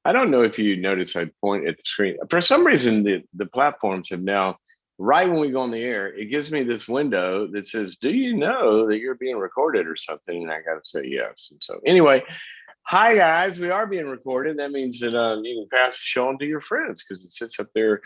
I don't know if you notice I point at the screen. For some reason, the platforms have now, right when we go on the air, it gives me this window that says, "Do you know that you're being recorded or something?" And I got to say yes. And so, anyway, hi guys, we are being recorded. That means that you can pass the show on to your friends because it sits up there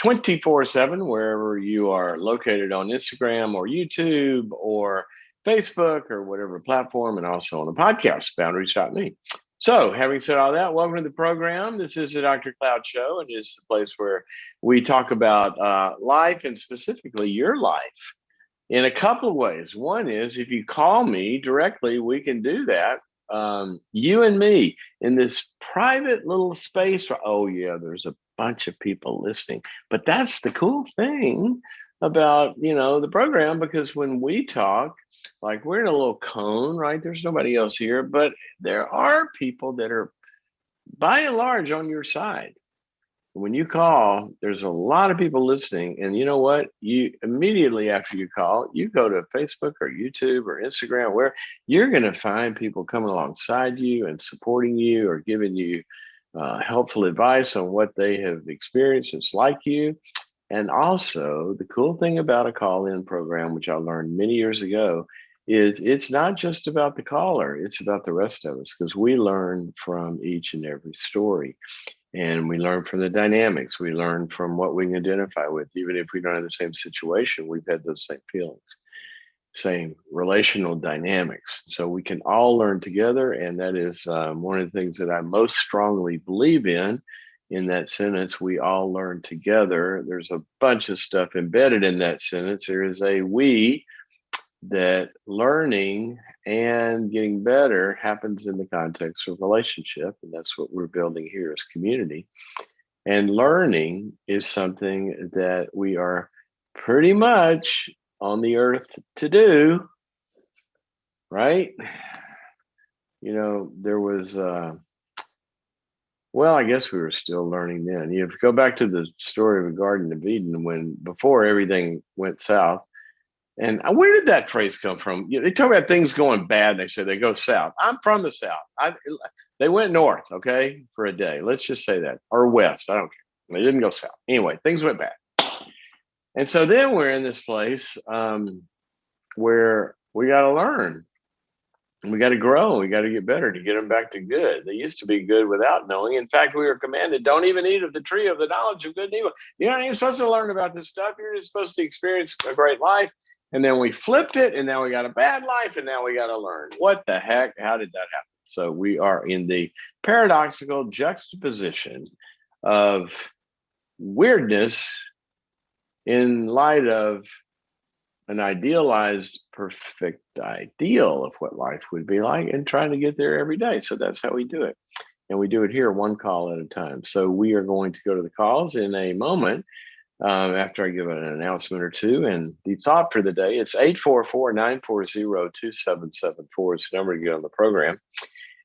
24/7 wherever you are located on Instagram or YouTube or Facebook or whatever platform, and also on the podcast, boundaries.me. So, having said all that, welcome to the program. This is the Dr. Cloud Show, and it's the place where we talk about life and specifically your life in a couple of ways. One is if you call me directly, we can do that. You and me in this private little space. Oh, yeah, there's a bunch of people listening. But that's the cool thing about, the program, because when we talk, like we're in a little cone, right? There's nobody else here, but there are people that are by and large on your side. When you call, there's a lot of people listening. And you know what? You immediately after you call, you go to Facebook or YouTube or Instagram, where you're going to find people coming alongside you and supporting you or giving you helpful advice on what they have experienced that's like you. And also, the cool thing about a call in program, which I learned many years ago, is it's not just about the caller, it's about the rest of us because we learn from each and every story. And we learn from the dynamics. We learn from what we can identify with. Even if we don't have the same situation, we've had those same feelings, same relational dynamics. So we can all learn together. And that is one of the things that I most strongly believe in that sentence. We all learn together. There's a bunch of stuff embedded in that sentence. There is a we that learning and getting better happens in the context of relationship. And that's what we're building here as community. And learning is something that we are pretty much on the earth to do, right? There was, well, I guess we were still learning then. If you go back to the story of the Garden of Eden, when before everything went south. And where did that phrase come from? They talk about things going bad. They say they go south. I'm from the south. They went north, okay, for a day. Let's just say that, or west. I don't care. They didn't go south. Anyway, things went bad. And so then we're in this place where we got to learn. We got to grow. We got to get better to get them back to good. They used to be good without knowing. In fact, we were commanded, don't even eat of the tree of the knowledge of good and evil. You're not even supposed to learn about this stuff. You're just supposed to experience a great life. And then we flipped it, and now we got a bad life, and now we got to learn. What the heck? How did that happen? So we are in the paradoxical juxtaposition of weirdness in light of an idealized, perfect ideal of what life would be like and trying to get there every day. So that's how we do it. And we do it here one call at a time. So we are going to go to the calls in a moment. After I give an announcement or two. And the thought for the day, it's 844-940-2774 is the number to get on the program.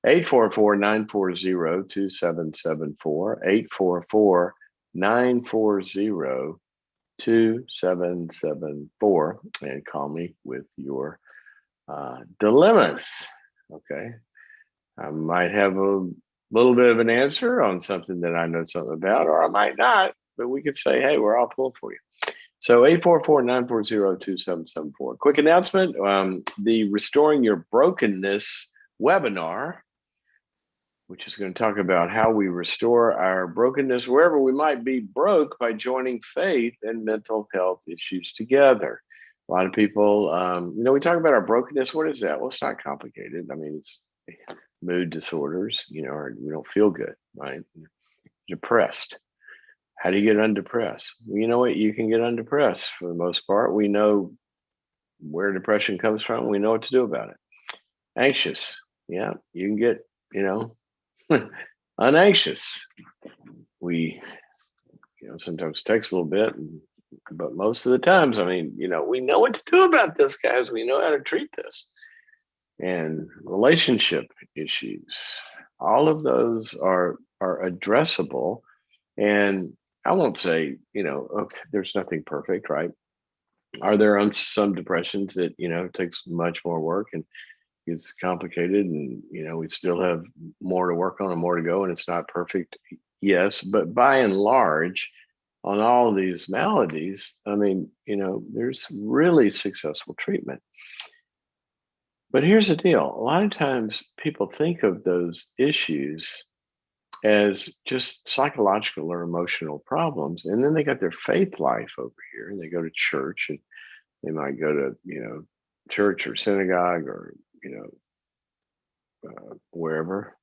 844-940-2774, 844-940-2774, and call me with your dilemmas. Okay. I might have a little bit of an answer on something that I know something about, or I might not. But we could say, hey, we're all pulling for you. So 844-940-2774. Quick announcement, the Restoring Your Brokenness webinar, which is going to talk about how we restore our brokenness wherever we might be broke by joining faith and mental health issues together. A lot of people, we talk about our brokenness. What is that? Well, it's not complicated. I mean, it's mood disorders, or we don't feel good, right? Depressed. How do you get undepressed? Well, you know what? You can get undepressed for the most part. We know where depression comes from. We know what to do about it. Anxious. Yeah, you can get, unanxious. We, sometimes it takes a little bit, but most of the times, we know what to do about this, guys. We know how to treat this. And relationship issues, all of those are addressable. And I won't say, okay, there's nothing perfect, right? Are there some depressions that, takes much more work? And gets complicated, and we still have more to work on and more to go, and it's not perfect. Yes, but by and large, on all of these maladies, I mean, there's really successful treatment. But here's the deal. A lot of times people think of those issues as just psychological or emotional problems. And then they got their faith life over here, and they go to church, and they might go to, church or synagogue or, wherever.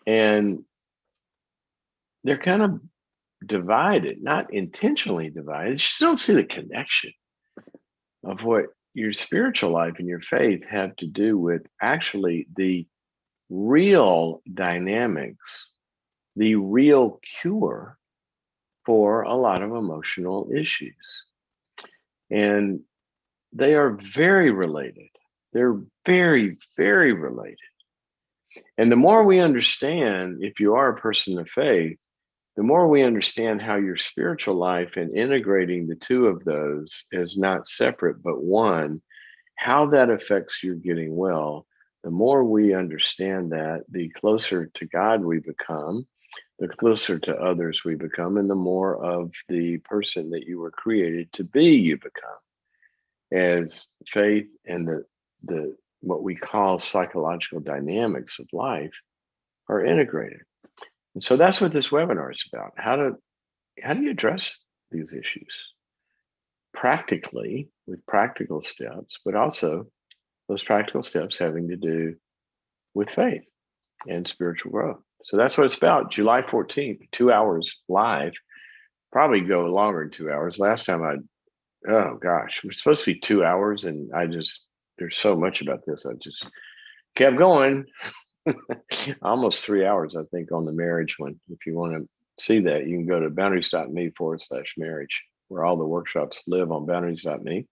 And they're kind of divided, not intentionally divided. You just don't see the connection of what your spiritual life and your faith have to do with actually the real dynamics, the real cure for a lot of emotional issues. And they are very related. They're very, very related. And the more we understand, if you are a person of faith, the more we understand how your spiritual life and integrating the two of those is not separate, but one, how that affects your getting well, the more we understand that, the closer to God we become, the closer to others we become, and the more of the person that you were created to be you become. As faith and the what we call psychological dynamics of life are integrated. And so that's what this webinar is about. How do you address these issues practically with practical steps, but also those practical steps having to do with faith and spiritual growth. So that's what it's about. July 14th, 2 hours live, probably go longer than 2 hours. Last time oh gosh, we're supposed to be 2 hours, and there's so much about this. I just kept going. Almost 3 hours, I think, on the marriage one. If you want to see that, you can go to boundaries.me/marriage, where all the workshops live on boundaries.me.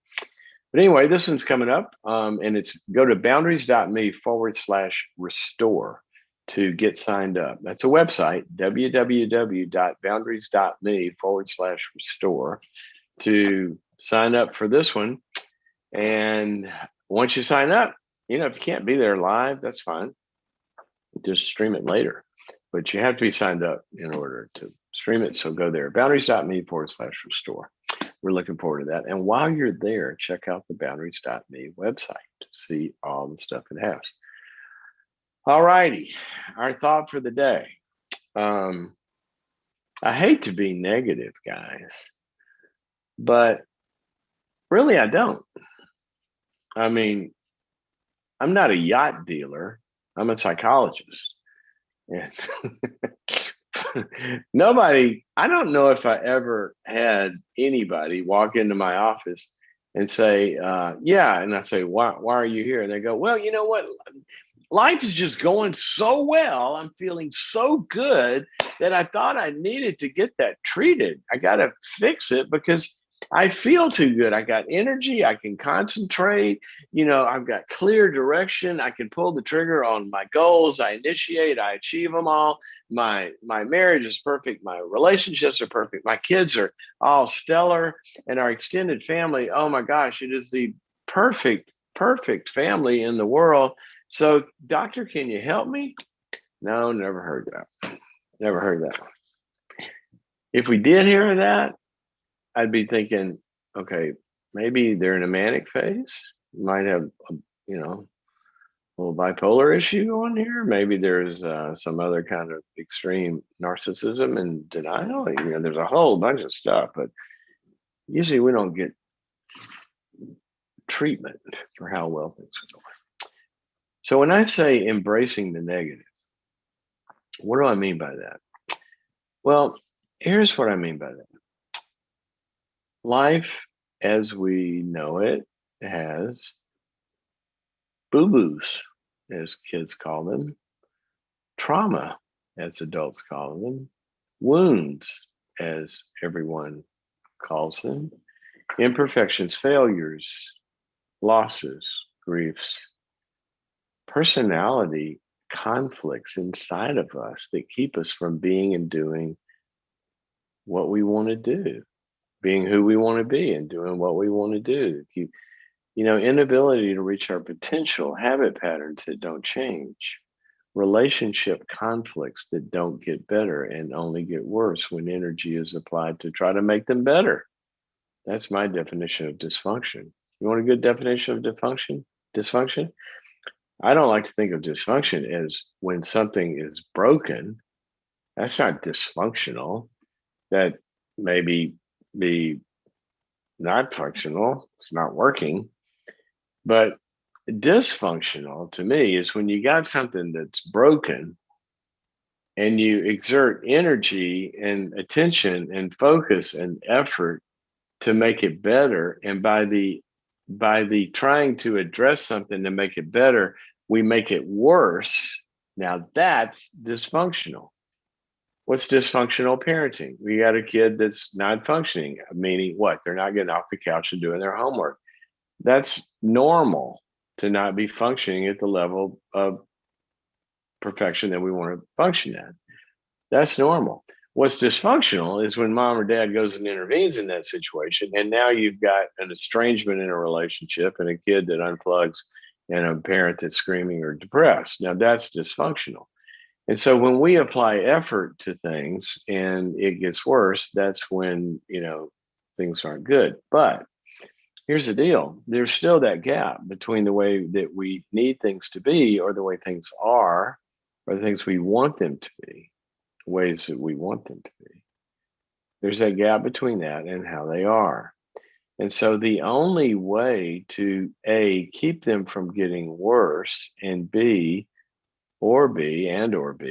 But anyway, this one's coming up, and it's go to boundaries.me/restore to get signed up. That's a website, www.boundaries.me/restore, to sign up for this one. And once you sign up, if you can't be there live, that's fine. Just stream it later. But you have to be signed up in order to stream it. So go there, boundaries.me/restore. We're looking forward to that. And while you're there, check out the boundaries.me website to see all the stuff it has. All righty. Our thought for the day. I hate to be negative, guys, but really I don't. I mean, I'm not a yacht dealer. I'm a psychologist. And I don't know if I ever had anybody walk into my office and say, yeah. And I say, why are you here? And they go, well, you know what? Life is just going so well. I'm feeling so good that I thought I needed to get that treated. I got to fix it because I feel too good. I got energy. I can concentrate. I've got clear direction. I can pull the trigger on my goals. I initiate. I achieve them all. My marriage is perfect. My relationships are perfect. My kids are all stellar. And our extended family, oh my gosh, it is the perfect family in the world. So, doctor, can you help me? No, never heard that. Never heard that. If we did hear that, I'd be thinking, okay, maybe they're in a manic phase. Might have, a little bipolar issue going here. Maybe there's some other kind of extreme narcissism and denial. There's a whole bunch of stuff, but usually we don't get treatment for how well things are going. So when I say embracing the negative, what do I mean by that? Well, here's what I mean by that. Life as we know it has boo-boos, as kids call them, trauma, as adults call them, wounds, as everyone calls them, imperfections, failures, losses, griefs, personality conflicts inside of us that keep us from being and doing what we want to do, being who we want to be and doing what we want to do. Inability to reach our potential, habit patterns that don't change, relationship conflicts that don't get better and only get worse when energy is applied to try to make them better. That's my definition of dysfunction. You want a good definition of dysfunction? Dysfunction? I don't like to think of dysfunction as when something is broken. That's not dysfunctional. That maybe be not functional. It's not working. But dysfunctional to me is when you got something that's broken and you exert energy and attention and focus and effort to make it better. And by the trying to address something to make it better, we make it worse. Now that's dysfunctional. What's dysfunctional parenting? We got a kid that's not functioning, meaning what? They're not getting off the couch and doing their homework. That's normal to not be functioning at the level of perfection that we want to function at. That's normal. What's dysfunctional is when mom or dad goes and intervenes in that situation, and now you've got an estrangement in a relationship and a kid that unplugs and a parent that's screaming or depressed. Now that's dysfunctional. And so when we apply effort to things and it gets worse, that's when, things aren't good. But here's the deal. There's still that gap between the way that we need things to be or the way things are or the things we want them to be, ways that we want them to be. There's that gap between that and how they are. And so the only way to A, keep them from getting worse, and B, making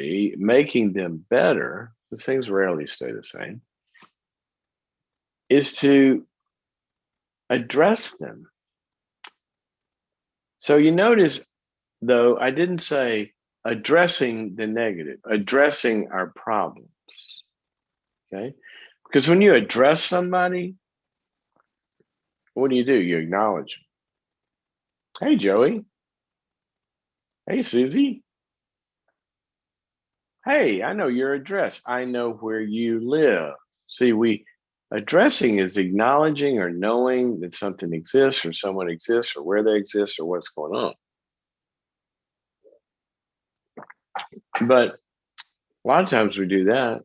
them better, because things rarely stay the same, is to address them. So you notice, though, I didn't say addressing the negative, addressing our problems. Okay. Because when you address somebody, what do? You acknowledge them. Hey, Joey. Hey, Susie. Hey, I know your address. I know where you live. See, addressing is acknowledging or knowing that something exists or someone exists or where they exist or what's going on. But a lot of times we do that.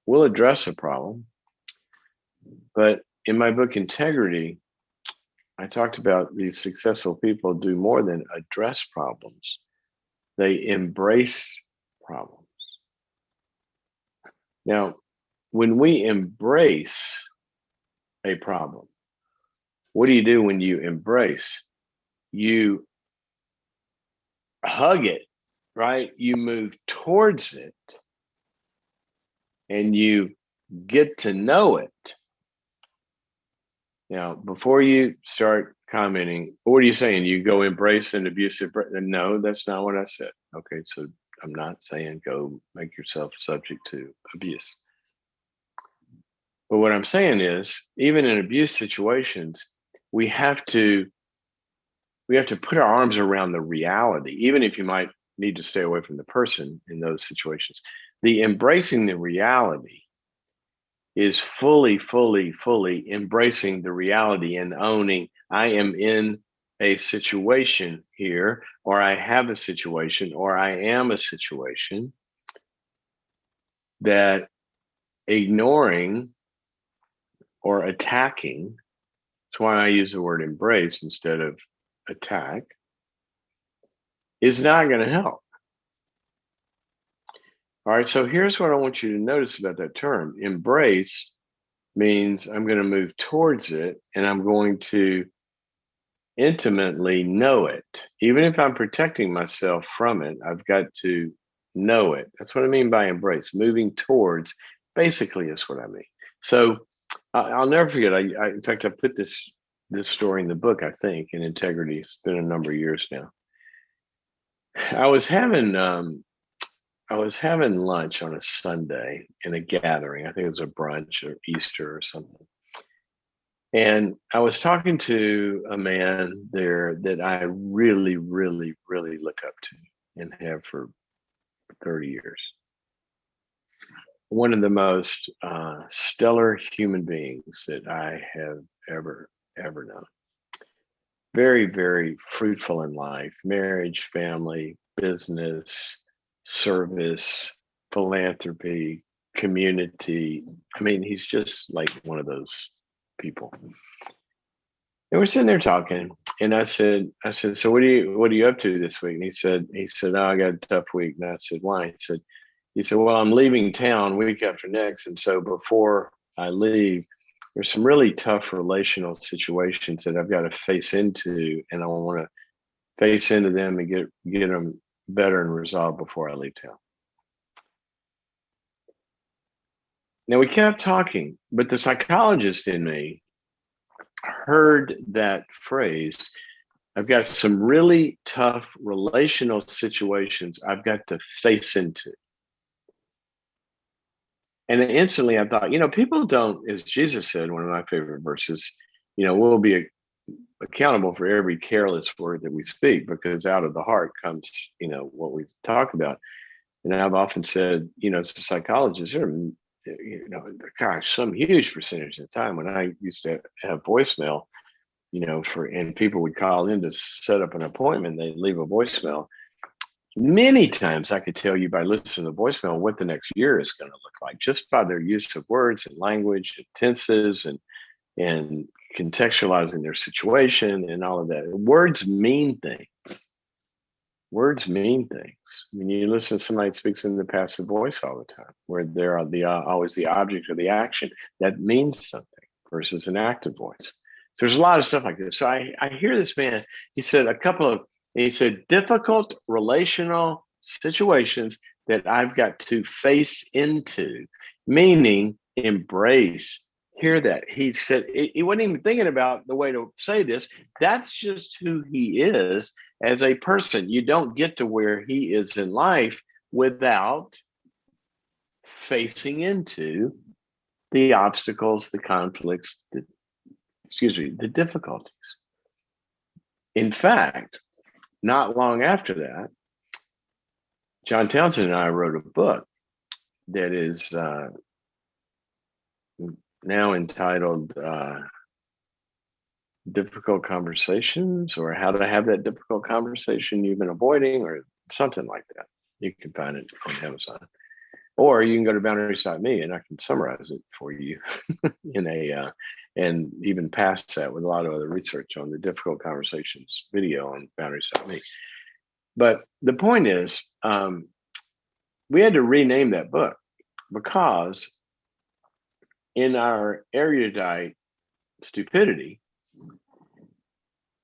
We'll address a problem. But in my book, Integrity, I talked about these successful people do more than address problems. They embrace problems. Now, when we embrace a problem, what do you do when you embrace? You hug it, right? You move towards it and you get to know it. Now, before you start commenting, what are you saying? You go embrace an abusive? No, that's not what I said. Okay, so I'm not saying go make yourself subject to abuse. But what I'm saying is, even in abuse situations, we have to put our arms around the reality, even if you might need to stay away from the person in those situations. The embracing the reality is fully embracing the reality and owning I am in a situation here, or I have a situation, or I am a situation that ignoring or attacking, that's why I use the word embrace instead of attack, is not going to help. All right, so here's what I want you to notice about that term. Embrace means I'm going to move towards it and I'm going to intimately know it. Even if I'm protecting myself from it, I've got to know it. That's what I mean by embrace. Moving towards basically is what I mean. So I'll never forget. In fact, I put this story in the book, I think, in Integrity. It's been a number of years now. I was having lunch on a Sunday in a gathering. I think it was a brunch or Easter or something. And I was talking to a man there that I really, really, really look up to and have for 30 years. One of the most stellar human beings that I have ever known. very, very fruitful in life, marriage, family, business, service, philanthropy, community. I mean, he's just like one of those people. And we're sitting there talking, and I said, so what are you up to this week? And he said, oh, I got a tough week. And I said, why? He said, well, I'm leaving town week after next. And so before I leave, there's some really tough relational situations that I've got to face into, and I want to face into them and get them better and resolved before I leave town. Now we kept talking, but the psychologist in me heard that phrase. I've got some really tough relational situations I've got to face into. And instantly I thought, people don't, as Jesus said, one of my favorite verses, we'll be accountable for every careless word that we speak, because out of the heart comes, what we talk about. And I've often said, as a psychologist, gosh, some huge percentage of the time when I used to have voicemail, and people would call in to set up an appointment, they'd leave a voicemail. Many times I could tell you by listening to the voicemail what the next year is going to look like, just by their use of words and language and tenses and contextualizing their situation and all of that. Words mean things. Words mean things. When you listen to somebody that speaks in the passive voice all the time, where they're always the object of the action, that means something versus an active voice. So there's a lot of stuff like this. So I hear this man, he said, difficult relational situations that I've got to face into, meaning embrace. Hear that. He said he wasn't even thinking about the way to say this. That's just who he is as a person. You don't get to where he is in life without facing into the obstacles, the conflicts, the difficulties. In fact, not long after that, John Townsend and I wrote a book that is now entitled Difficult Conversations, or How to Have That Difficult Conversation You've Been Avoiding, or something like that. You can find it on Amazon. Or you can go to boundaries.me and I can summarize it for you and even past that with a lot of other research on the Difficult Conversations video on boundaries.me. But the point is, we had to rename that book because in our erudite stupidity,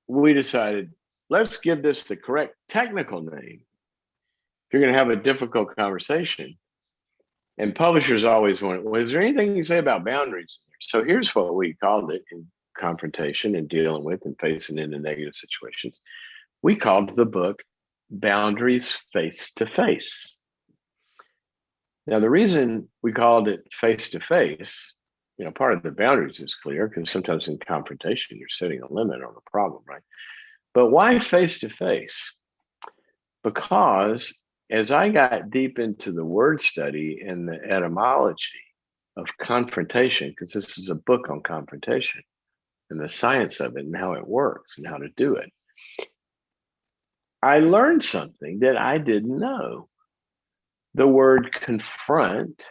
we decided, let's give this the correct technical name. If you're going to have a difficult conversation, and publishers always want, well, is there anything you say about boundaries? So here's what we called it in confrontation and dealing with and facing into negative situations. We called the book Boundaries Face to Face. Now, the reason we called it face to face, part of the boundaries is clear because sometimes in confrontation, you're setting a limit on a problem, right? But why face to face? Because as I got deep into the word study and the etymology of confrontation, because this is a book on confrontation and the science of it and how it works and how to do it, I learned something that I didn't know. The word confront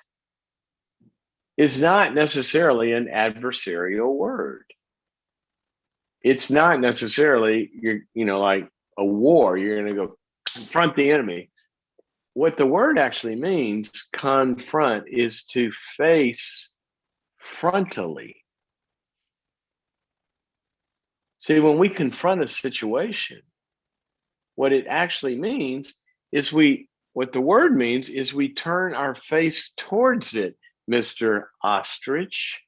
is not necessarily an adversarial word. It's not necessarily, like a war. You're going to go confront the enemy. What the word actually means, confront, is to face frontally. See, when we confront a situation, what it actually means is what the word means is we turn our face towards it, Mr. Ostrich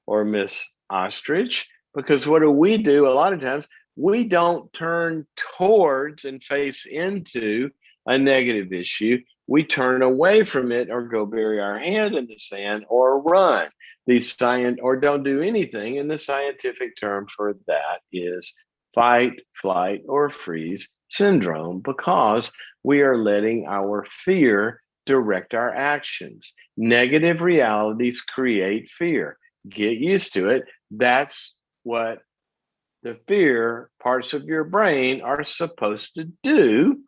or Miss Ostrich, because what do? A lot of times we don't turn towards and face into a negative issue. We turn away from it or go bury our hand in the sand or run. Or don't do anything. And the scientific term for that is fight, flight, or freeze syndrome, because we are letting our fear direct our actions. Negative realities create fear. Get used to it. That's what the fear parts of your brain are supposed to do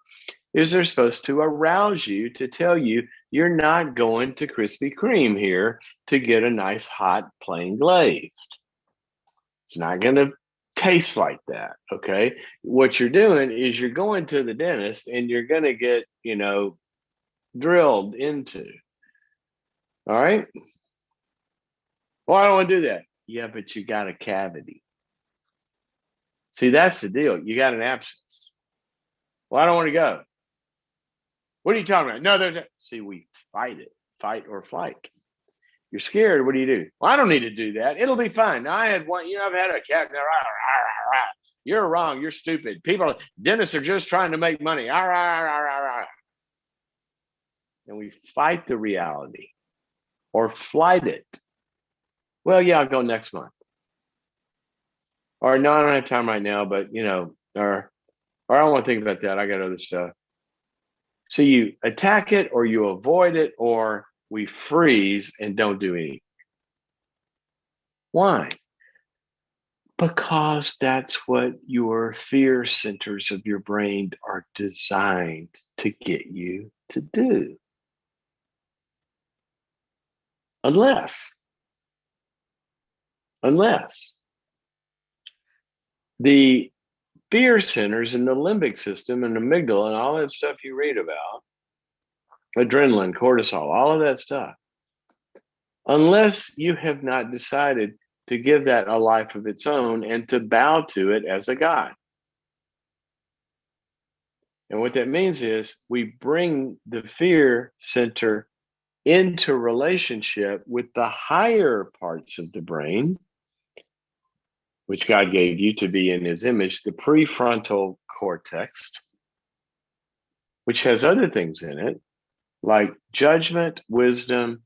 is they're supposed to arouse you to tell you you're not going to Krispy Kreme here to get a nice hot plain glazed. It's not going to taste like that. Okay. What you're doing is you're going to the dentist and you're going to get, drilled into. All right. Well, I don't want to do that. Yeah, but you got a cavity. See, that's the deal. You got an abscess. Well, I don't want to go. What are you talking about? No, see, we fight it, fight or flight. You're scared. What do? Well, I don't need to do that. It'll be fine. Now, I had one, I've had a cat. You're wrong. You're stupid. Dentists are just trying to make money. And we fight the reality or flight it. Well, yeah, I'll go next month. Or no, I don't have time right now, but or I don't want to think about that. I got other stuff. So you attack it or you avoid it, or we freeze and don't do anything. Why? Because that's what your fear centers of your brain are designed to get you to do. Unless the fear centers in the limbic system and amygdala and all that stuff you read about, adrenaline, cortisol, all of that stuff, unless you have not decided to give that a life of its own and to bow to it as a God. And what that means is we bring the fear center into relationship with the higher parts of the brain, which God gave you to be in his image, the prefrontal cortex, which has other things in it, like judgment, wisdom,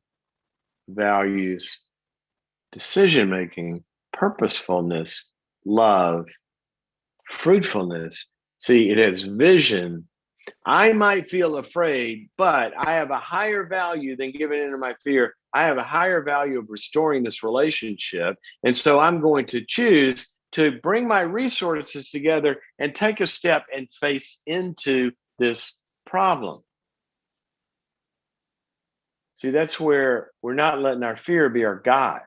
values, decision-making, purposefulness, love, fruitfulness. See, it has vision. I might feel afraid, but I have a higher value than giving into my fear. I have a higher value of restoring this relationship. And so I'm going to choose to bring my resources together and take a step and face into this problem. See, that's where we're not letting our fear be our God.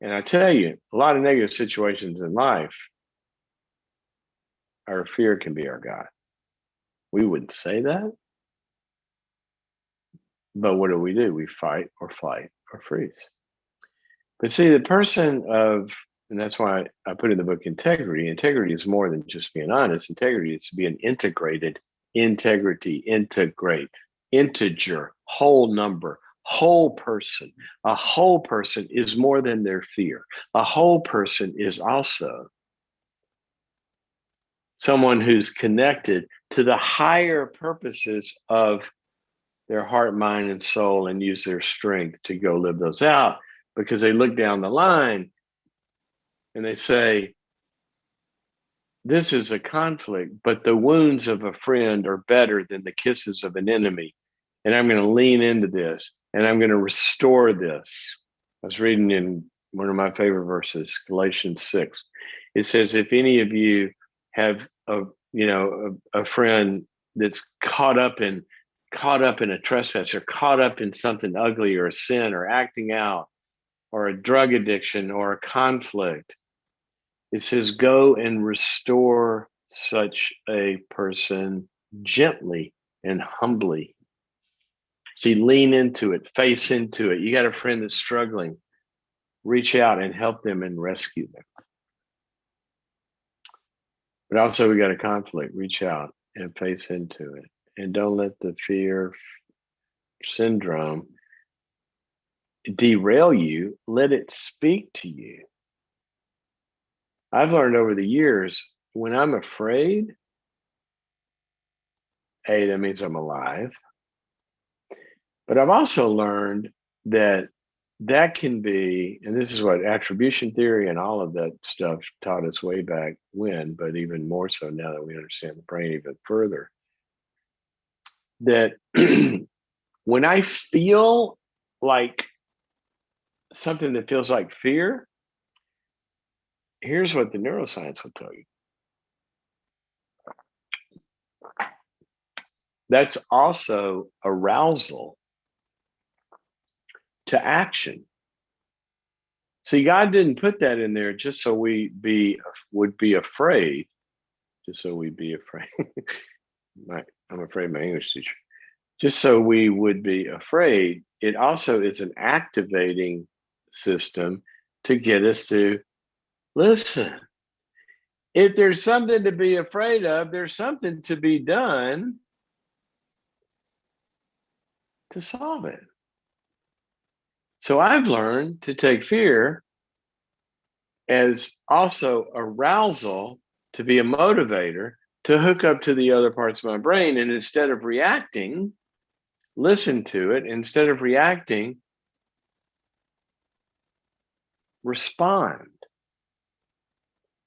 And I tell you, a lot of negative situations in life, our fear can be our God. We wouldn't say that. But what do? We fight or flight or freeze. But see, the person of, and that's why I put in the book integrity. Integrity is more than just being honest. Integrity is to be an integrated, integrate, integer, whole number, whole person. A whole person is more than their fear. A whole person is also someone who's connected to the higher purposes of their heart, mind, and soul, and use their strength to go live those out, because they look down the line and they say, this is a conflict, but the wounds of a friend are better than the kisses of an enemy. And I'm going to lean into this and I'm going to restore this. I was reading in one of my favorite verses, Galatians 6. It says, if any of you have a friend that's caught up in a trespass or caught up in something ugly or a sin or acting out or a drug addiction or a conflict, it says, go and restore such a person gently and humbly. See, lean into it, face into it. You got a friend that's struggling, reach out and help them and rescue them. But also we got a conflict, reach out and face into it. And don't let the fear syndrome derail you. Let it speak to you. I've learned over the years, when I'm afraid, A, that means I'm alive. But I've also learned that can be, and this is what attribution theory and all of that stuff taught us way back when, but even more so now that we understand the brain even further, that when I feel like something that feels like fear, here's what the neuroscience will tell you. That's also arousal to action. See, God didn't put that in there just so would be afraid, just so we'd be afraid. I'm afraid my English teacher. Just so we would be afraid. It also is an activating system to get us to listen. If there's something to be afraid of, there's something to be done to solve it. So I've learned to take fear as also arousal, to be a motivator, to hook up to the other parts of my brain. And instead of reacting, listen to it. Instead of reacting, respond.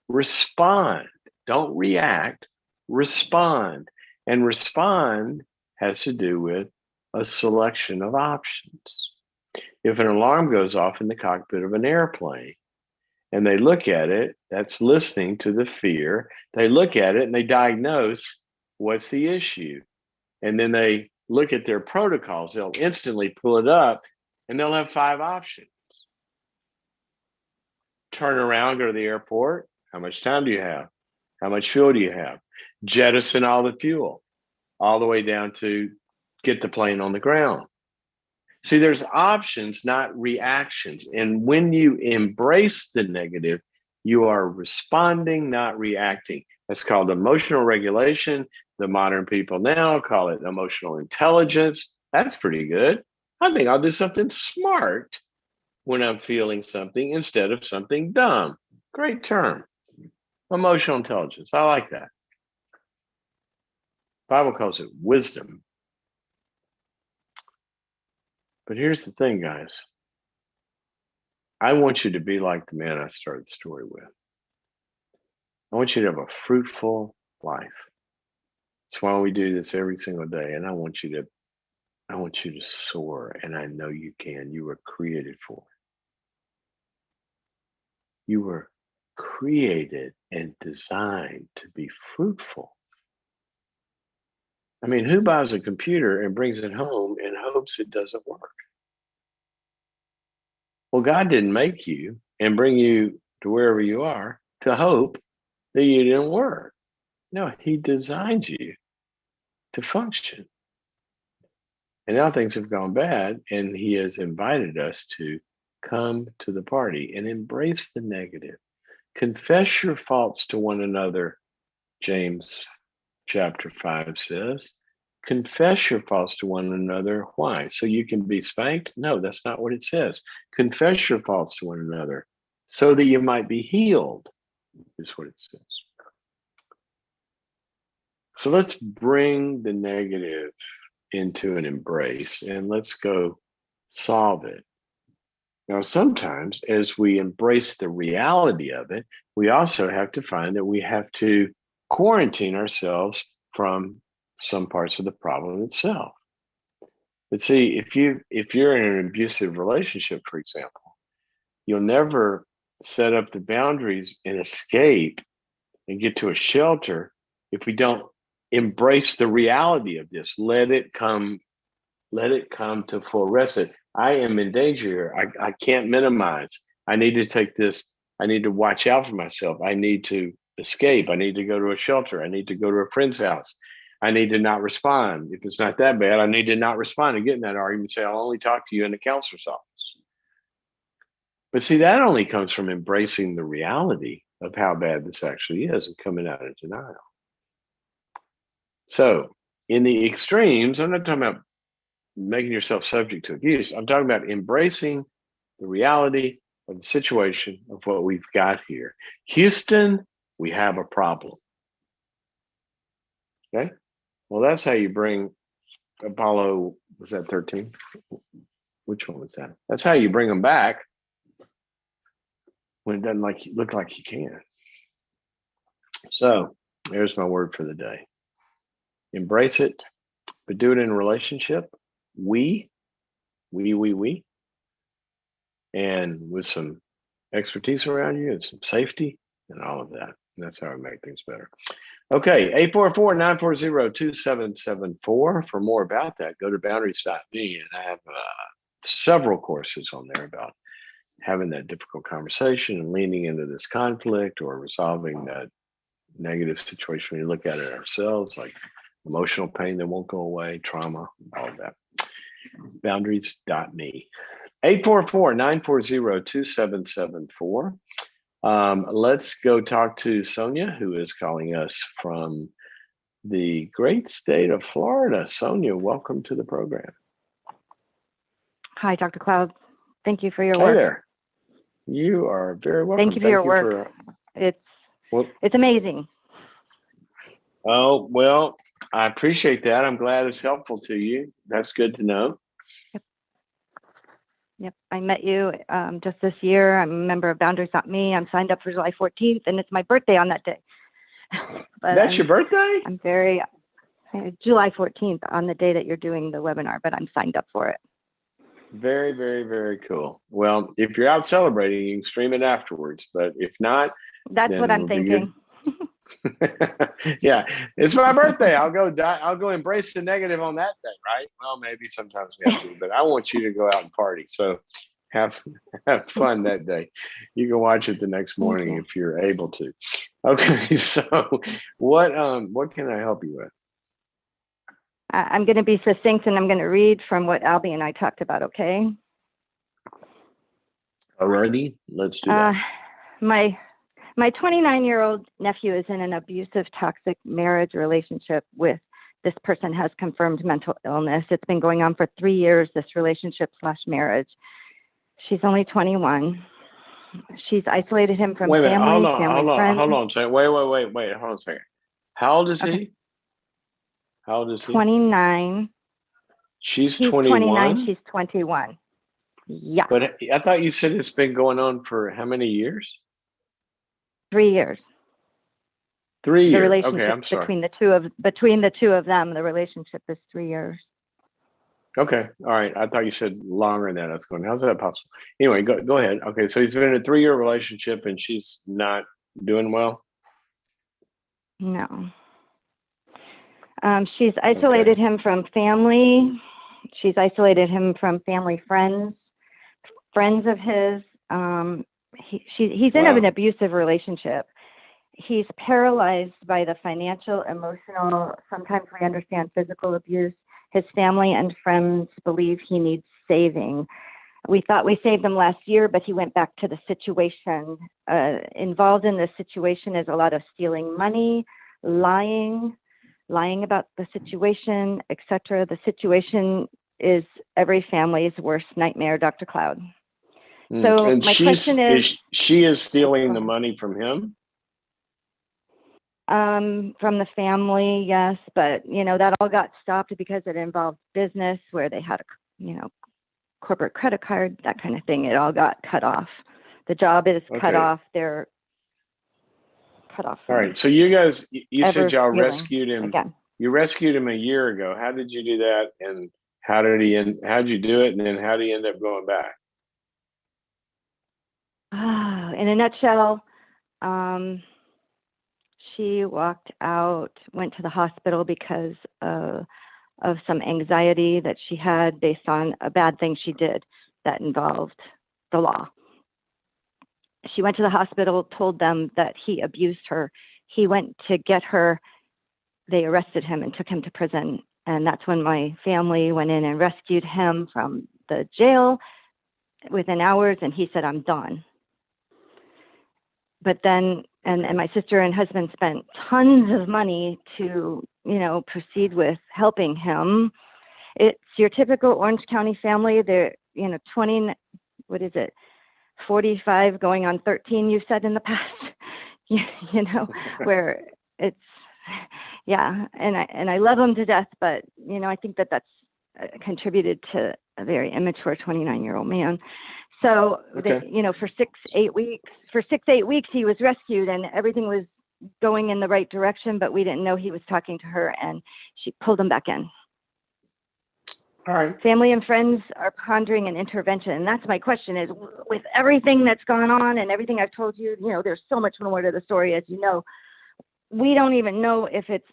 Respond. Don't react, respond. And respond has to do with a selection of options. If an alarm goes off in the cockpit of an airplane and they look at it, that's listening to the fear. They look at it and they diagnose what's the issue. And then they look at their protocols. They'll instantly pull it up and they'll have 5 options. Turn around, go to the airport. How much time do you have? How much fuel do you have? Jettison all the fuel, all the way down to get the plane on the ground. See, there's options, not reactions. And when you embrace the negative, you are responding, not reacting. That's called emotional regulation. The modern people now call it emotional intelligence. That's pretty good. I think I'll do something smart when I'm feeling something instead of something dumb. Great term. Emotional intelligence. I like that. Bible calls it wisdom. But here's the thing, guys. I want you to be like the man I started the story with. I want you to have a fruitful life. That's why we do this every single day. And I want you to soar. And I know you can. You were created for it. You were created and designed to be fruitful. I mean, who buys a computer and brings it home and hopes it doesn't work? Well, God didn't make you and bring you to wherever you are to hope that you didn't work. No, He designed you to function. And now things have gone bad, and He has invited us to come to the party and embrace the negative. Confess your faults to one another, James chapter 5 says. Confess your faults to one another. Why? So you can be spanked? No, that's not what it says. Confess your faults to one another so that you might be healed, is what it says. So let's bring the negative into an embrace and let's go solve it. Now, sometimes as we embrace the reality of it, we also have to find that we have to quarantine ourselves from some parts of the problem itself. But see, if you're in an abusive relationship, for example, you'll never set up the boundaries and escape and get to a shelter if we don't embrace the reality of this. Let it come to full rest. I am in danger here. I can't minimize. I need to take this. I need to watch out for myself. I need to escape. I need to go to a shelter. I need to go to a friend's house. I need to not respond. If it's not that bad, I need to not respond and get in that argument. Say, I'll only talk to you in the counselor's office. But see, that only comes from embracing the reality of how bad this actually is and coming out of denial. So in the extremes, I'm not talking about making yourself subject to abuse. I'm talking about embracing the reality of the situation of what we've got here. Houston, we have a problem. Okay. Well, that's how you bring Apollo, was that 13? Which one was that? That's how you bring them back when it doesn't look like you can. So there's my word for the day. Embrace it, but do it in a relationship. We. and with some expertise around you and some safety and all of that. And that's how we make things better. Okay, 844-940-2774. For more about that, go to boundaries.me, and I have several courses on there about having that difficult conversation and leaning into this conflict or resolving that negative situation. When you look at it ourselves, like emotional pain that won't go away, trauma, all of that. Boundaries.me. 844-940-2774. Let's go talk to Sonia, who is calling us from the great state of Florida. Sonia, welcome to the program. Hi, Dr. Cloud. Thank you for your work. Hey there. You are very welcome. Thank you for your work. It's amazing. Oh, well, I appreciate that. I'm glad it's helpful to you. That's good to know. Yep. I met you just this year. I'm a member of Boundaries.me. I'm signed up for July 14th, and it's my birthday on that day. That's your birthday? I'm very July 14th on the day that you're doing the webinar, but I'm signed up for it. Very, very, very cool. Well, if you're out celebrating, you can stream it afterwards. But if not, that's what I'm thinking. Yeah, it's my birthday. I'll go embrace the negative on that day, right? Well, maybe sometimes we have to, but I want you to go out and party. So have fun that day. You can watch it the next morning if you're able to. Okay, so what can I help you with? I'm going to be succinct, and I'm going to read from what Albie and I talked about, okay? Alrighty, let's do that. My 29-year-old nephew is in an abusive, toxic marriage relationship with this person has confirmed mental illness. It's been going on for 3 years, this relationship/marriage. She's only 21. She's isolated him from family, friends. Hold on a second. Wait, hold on a second. How old is he? How old is he? 29. He's 29, she's 21. Yeah. But I thought you said it's been going on for how many years? 3 years. 3 years. The relationship okay, I'm sorry. Between the two of them, the relationship is 3 years. Okay. All right. I thought you said longer than that. I was going, how's that possible? Anyway, go ahead. Okay. So he's been in a 3-year relationship and she's not doing well? No. She's isolated him from family. She's isolated him from family friends of his. He's in an abusive relationship. He's paralyzed by the financial, emotional, sometimes we understand physical abuse. His family and friends believe he needs saving. We thought we saved him last year, but he went back to the situation. Involved in this situation is a lot of stealing money, lying about the situation, etc. The situation is every family's worst nightmare, Dr. Cloud. So and my question is, she is stealing the money from him? From the family, yes, but that all got stopped because it involved business where they had a corporate credit card, that kind of thing. It all got cut off. The job is cut off. They're cut off. All right. So you guys, you said y'all rescued him. Again. You rescued him a year ago. How did you do that? And how did you do it? And then how did he end up going back? In a nutshell, she walked out, went to the hospital because of some anxiety that she had based on a bad thing she did that involved the law. She went to the hospital, told them that he abused her. He went to get her. They arrested him and took him to prison. And that's when my family went in and rescued him from the jail within hours. And he said, I'm done. But then, and my sister and husband spent tons of money to, proceed with helping him. It's your typical Orange County family. They're, 45 going on 13, you said in the past, where it's, yeah. And I love them to death, but, I think that that's contributed to a very immature 29-year-old man. So, for 6-8 weeks, he was rescued and everything was going in the right direction, but we didn't know he was talking to her and she pulled him back in. All right. Family and friends are pondering an intervention. And that's my question is, with everything that's gone on and everything I've told you, there's so much more to the story, as you know. We don't even know if it's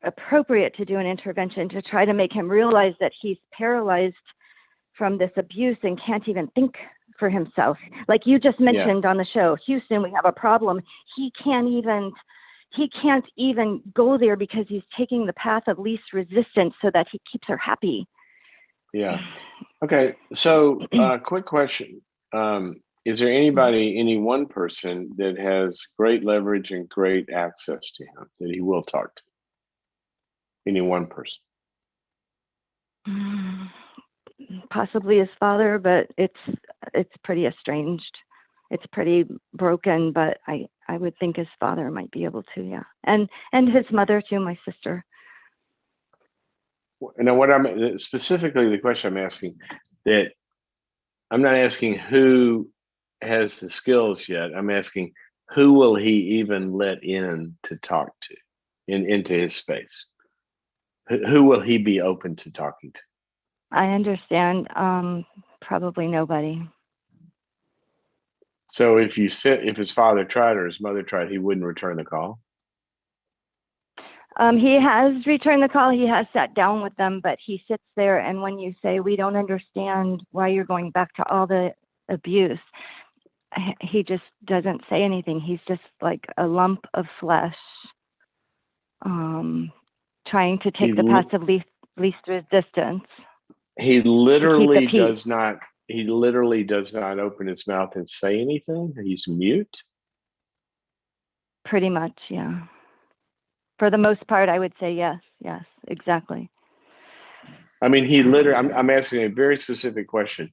appropriate to do an intervention to try to make him realize that he's paralyzed from this abuse and can't even think for himself. Like you just mentioned on the show, Houston, we have a problem. He can't even go there because he's taking the path of least resistance so that he keeps her happy. Yeah. Okay. So, quick question. Is there any one person that has great leverage and great access to him that he will talk to? Any one person? Possibly his father, but it's pretty estranged. It's pretty broken, but I would think his father might be able to, yeah. And his mother too, my sister. Now, what I'm specifically the question I'm asking, that I'm not asking who has the skills yet. I'm asking who will he even let in to talk to, into his space? Who will he be open to talking to? I understand. Probably nobody. So if his father tried or his mother tried, he wouldn't return the call? He has returned the call. He has sat down with them, but he sits there. And when you say, we don't understand why you're going back to all the abuse, he just doesn't say anything. He's just like a lump of flesh, trying to take the path of least resistance. He literally does not. He literally does not open his mouth and say anything. He's mute. Pretty much, yeah. For the most part, I would say yes. Yes, exactly. I mean, he literally. I'm asking a very specific question.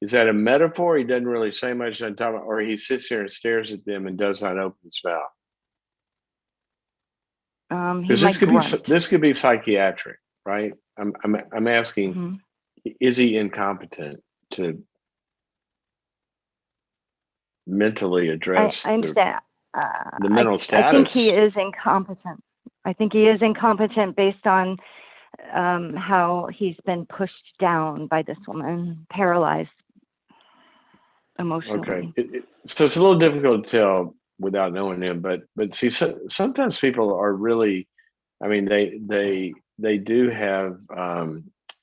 Is that a metaphor? He doesn't really say much on top, or he sits there and stares at them and does not open his mouth. Because this could be psychiatric, right? I'm asking, is he incompetent to mentally address the mental status? I think he is incompetent. I think he is incompetent based on how he's been pushed down by this woman, paralyzed emotionally. Okay, so it's a little difficult to tell without knowing him, but see, sometimes people are really, I mean, they do have.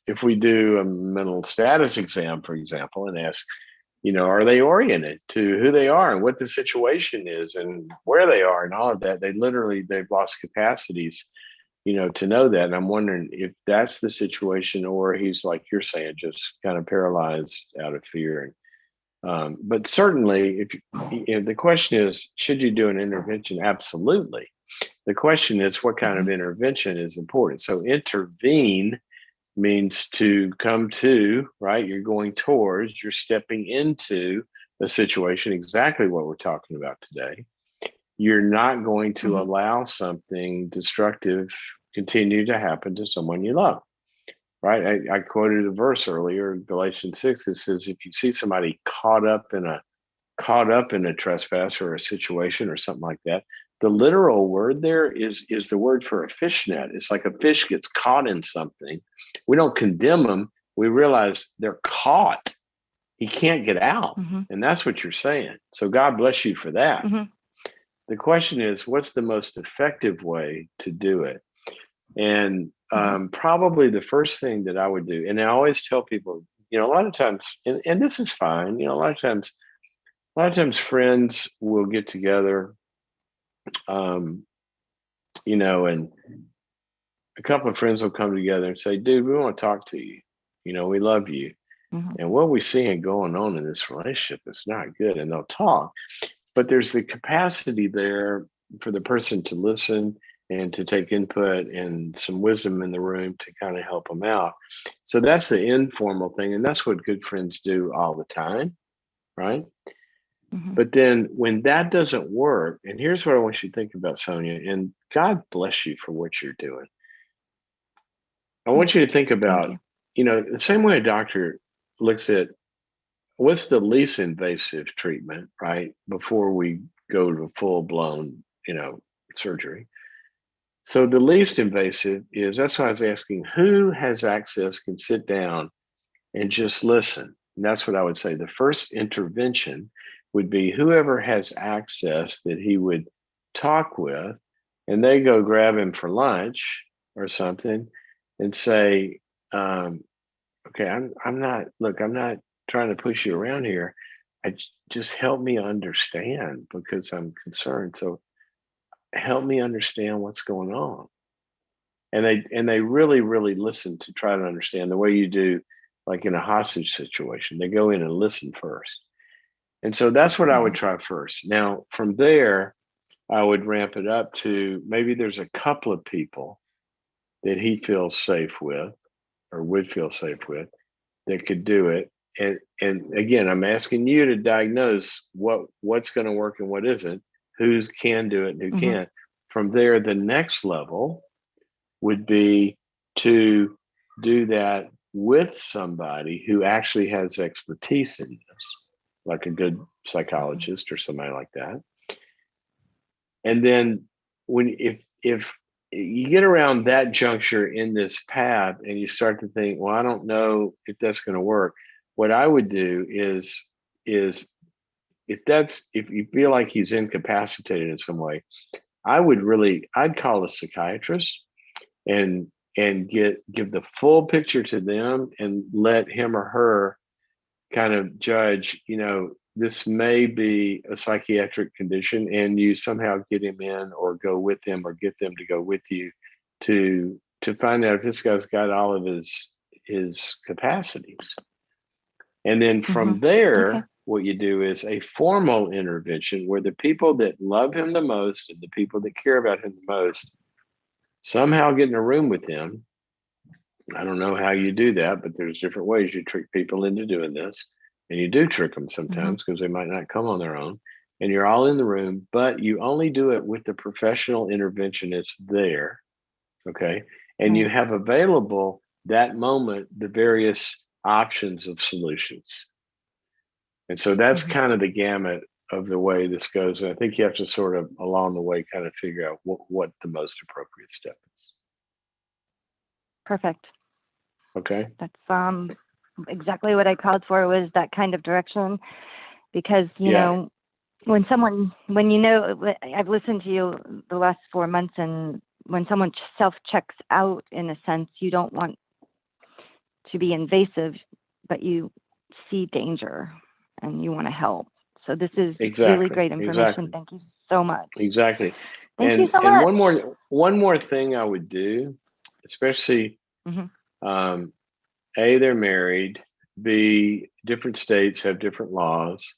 If we do a mental status exam, for example, and ask, are they oriented to who they are and what the situation is and where they are and all of that, they've lost capacities, to know that. And I'm wondering if that's the situation, or he's, like you're saying, just kind of paralyzed out of fear. But certainly, if the question is, should you do an intervention? Absolutely. The question is, what kind of intervention is important? So intervene means to come to, right? You're going towards, you're stepping into a situation, exactly what we're talking about today. You're not going to allow something destructive continue to happen to someone you love, right? I quoted a verse earlier, Galatians 6. It says, if you see somebody caught up in a trespass or a situation or something like that, the literal word there is the word for a fishnet. It's like a fish gets caught in something. We don't condemn them. We realize they're caught. He can't get out. And that's what you're saying. So God bless you for that. The question is, what's the most effective way to do it? And probably the first thing that I would do, and I always tell people, a lot of times, and this is fine, a lot of times friends will get together, and a couple of friends will come together and say, dude, we want to talk to you. We love you. And what we're seeing going on in this relationship is not good. And they'll talk, but there's the capacity there for the person to listen and to take input and some wisdom in the room to kind of help them out. So that's the informal thing. And that's what good friends do all the time, right? But then when that doesn't work, and here's what I want you to think about, Sonia, and God bless you for what you're doing. I want you to think about, the same way a doctor looks at what's the least invasive treatment, right? Before we go to full blown, surgery. So the least invasive is, that's why I was asking, who has access, can sit down and just listen. And that's what I would say. The first intervention would be whoever has access that he would talk with, and they go grab him for lunch or something and say, okay, I'm not, look, I'm not trying to push you around here. Just help me understand because I'm concerned. So help me understand what's going on. And they really, really listen to try to understand the way you do, like in a hostage situation. They go in and listen first. And so that's what I would Mhm. try first. Now, from there, I would ramp it up to maybe there's a couple of people that he feels safe with or would feel safe with that could do it. And again, I'm asking you to diagnose what's going to work and what isn't, who can do it and who Mhm. can't. From there, the next level would be to do that with somebody who actually has expertise in this, like a good Mhm. psychologist or somebody like that. And then when if you get around that juncture in this path and you start to think, well, I don't know if that's going to work. What I would do is if you feel like he's incapacitated in some way, I'd call a psychiatrist and give the full picture to them and let him or her kind of judge, this may be a psychiatric condition, and you somehow get him in or go with him or get them to go with you to find out if this guy's got all of his capacities. And then from Mhm. Okay. there, what you do is a formal intervention where the people that love him the most and the people that care about him the most somehow get in a room with him. I don't know how you do that, but there's different ways you trick people into doing this. And you do trick them Mhm. sometimes because they might not come on their own. And you're all in the room, but you only do it with the professional interventionist there. Okay. And you Right. have available that moment the various options of solutions. And so that's Mhm. kind of the gamut of the way this goes. And I think you have to sort of along the way kind of figure out what the most appropriate step is. Perfect. Okay. That's exactly what I called for, was that kind of direction, because Yeah. when I've listened to you the last 4 months, and when someone self checks out, in a sense, you don't want to be invasive, but you see danger and you want to help. So this is really Exactly. great information. Exactly. Thank you so much. Exactly. Thank you And so and much. one more thing I would do, especially Hmm. um, A, they're married, B, different states have different laws.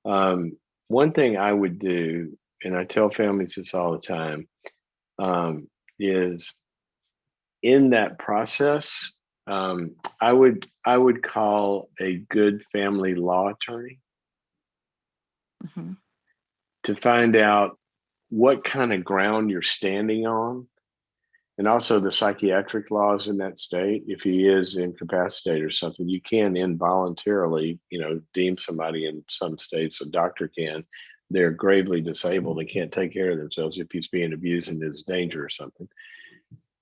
One thing I would do, and I tell families this all the time, is in that process, I would call a good family law attorney Hmm. to find out what kind of ground you're standing on, and also the psychiatric laws in that state. If he is incapacitated or something, you can involuntarily, deem somebody in some states, a doctor can, they're gravely disabled and can't take care of themselves if he's being abused and is danger or something.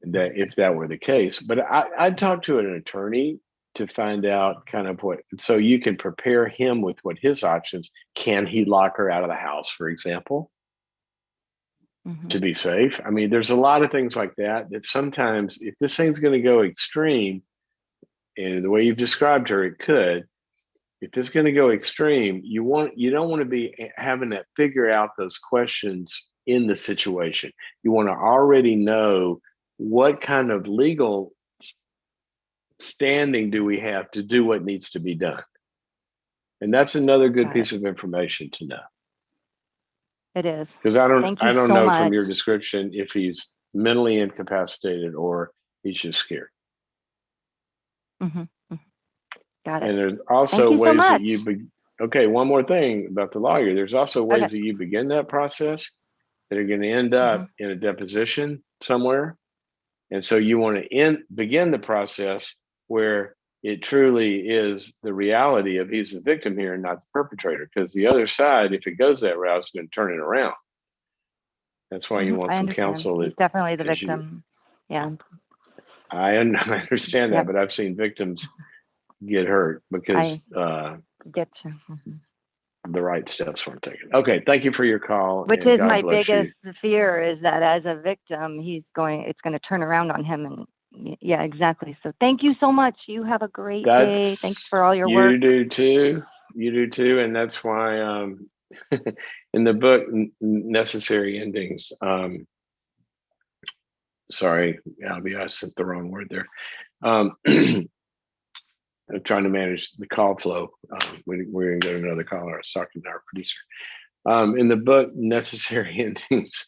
That if that were the case, but I'd talk to an attorney to find out kind of what, so you can prepare him with what his options. Can he lock her out of the house, for example, Hmm. to be safe? I mean, there's a lot of things like that that sometimes, if this thing's going to go extreme, and the way you've described her, it could. If it's going to go extreme, you don't want to be having to figure out those questions in the situation. You want to already know what kind of legal standing do we have to do what needs to be done. And that's another good Got it. piece of information to know. It is. Because I don't Thank you I don't so know from much. your description if he's mentally incapacitated or he's just scared. Hmm. Got it. And there's Thank also you so ways that much. okay, one more thing about the lawyer. There's also Okay. ways that you begin that process that are going to end Hmm. up in a deposition somewhere. And so you want to begin the process where it truly is the reality of he's the victim here and not the perpetrator. Because the other side, if it goes that route, is going to turn it around. That's why you want I some understand. counsel. He's definitely the As you, victim. Yeah. I understand that, Yep. but I've seen victims get hurt because Get you. Mhm. the right steps weren't taken. Okay, thank you for your call, Which and is God my bless you. biggest fear, is that as a victim, it's going to turn around on him. And yeah, exactly. So thank you so much. You have a great day. Thanks for all your work. You do too. You do too, and that's why in the book Necessary Endings. Sorry, Albie, I said the wrong word there. I'm trying to manage the call flow. We're going to go to another caller. I was talking to our producer. In the book Necessary Endings,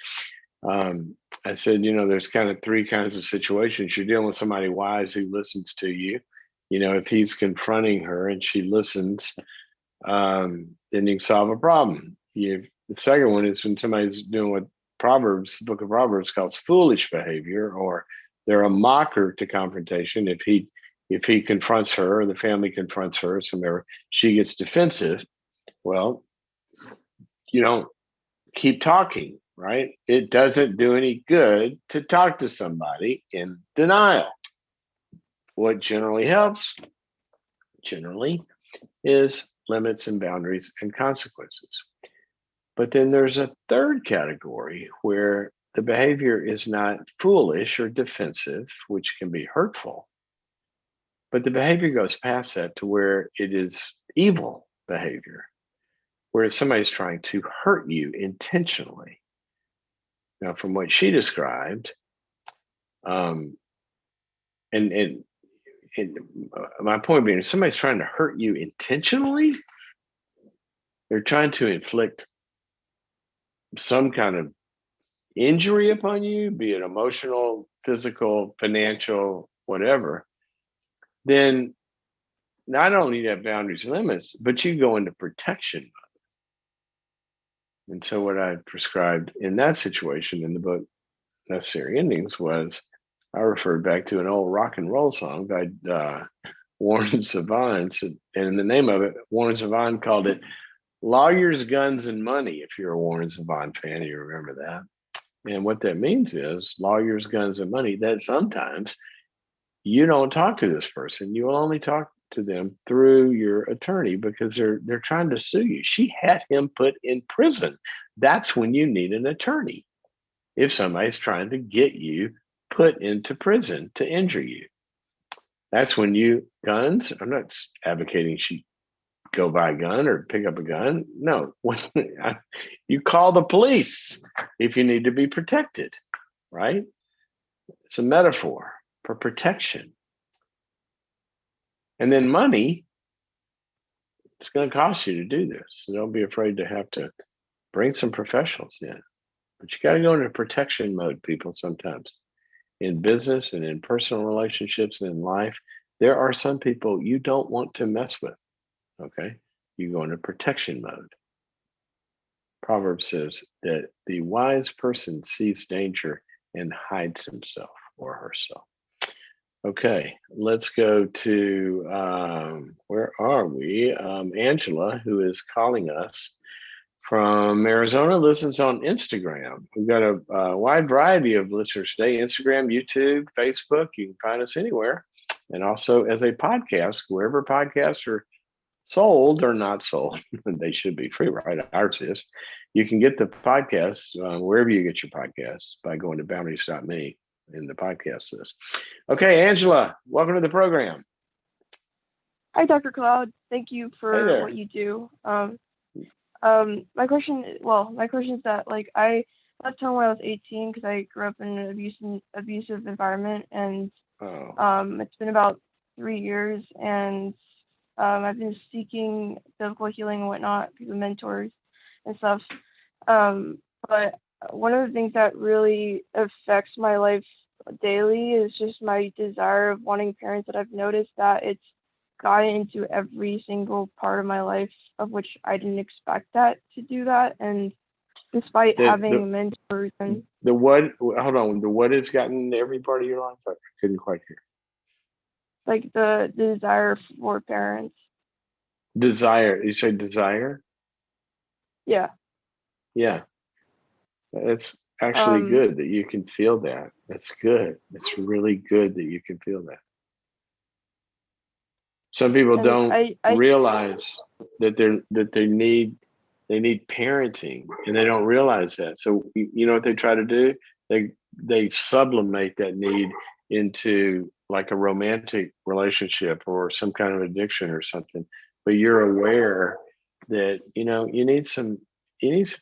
I said, there's kind of three kinds of situations. You're dealing with somebody wise who listens to you. If he's confronting her and she listens, then you can solve a problem. The second one is when somebody's doing what the book of Proverbs calls foolish behavior, or they're a mocker to confrontation. If he confronts her, or the family confronts her, she gets defensive. Well, you don't keep talking, right? It doesn't do any good to talk to somebody in denial. What generally helps, is limits and boundaries and consequences. But then there's a third category where the behavior is not foolish or defensive, which can be hurtful, but the behavior goes past that to where it is evil behavior, where somebody's trying to hurt you intentionally. Now, from what she described, um, and my point being, if somebody's trying to hurt you intentionally, they're trying to inflict some kind of injury upon you, be it emotional, physical, financial, whatever, then not only do you have boundaries and limits, but you go into protection. And so what I prescribed in that situation in the book Necessary Endings was I referred back to an old rock and roll song by Warren Zevon. And the name of it, Warren Zevon called it Lawyers, Guns, and Money. If you're a Warren Zevon fan, you remember that. And what that means is lawyers, guns, and money, that sometimes you don't talk to this person. You will only talk to them through your attorney because they're trying to sue you. She had him put in prison. That's when you need an attorney. If somebody's trying to get you put into prison to injure you, that's when guns. I'm not advocating she go buy a gun or pick up a gun. No, you call the police if you need to be protected, right? It's a metaphor for protection. And then money, it's going to cost you to do this. So don't be afraid to have to bring some professionals in. But you got to go into protection mode, people, sometimes. In business and in personal relationships and in life, there are some people you don't want to mess with, okay? You go into protection mode. Proverbs says that the wise person sees danger and hides himself or herself. Okay, let's go to where are we? Angela, who is calling us from Arizona, listens on Instagram. We've got a wide variety of listeners today: Instagram, YouTube, Facebook. You can find us anywhere, and also as a podcast, wherever podcasts are sold or not sold. They should be free, right? Ours is. You can get the podcast wherever you get your podcasts by going to boundaries.me in the podcast list. Okay, Angela, welcome to the program. Hi, Dr. Cloud. Thank you for what you do. My question is that I left home when I was 18 because I grew up in an abusive environment, and it's been about 3 years, and I've been seeking biblical healing and whatnot through mentors and stuff. But one of the things that really affects my life daily is just my desire of wanting parents that I've noticed that it's gotten into every single part of my life, of which I didn't expect that to do that. And despite having mentors and the what has gotten into every part of your life? I couldn't quite hear. Like the desire for parents. Desire. You say desire? Yeah. Yeah. It's actually good that you can feel that. That's good. It's really good that you can feel that. Some people don't realize that they need parenting, and they don't realize that. So you know what they try to do? They sublimate that need into like a romantic relationship or some kind of addiction or something. But you're aware that you need some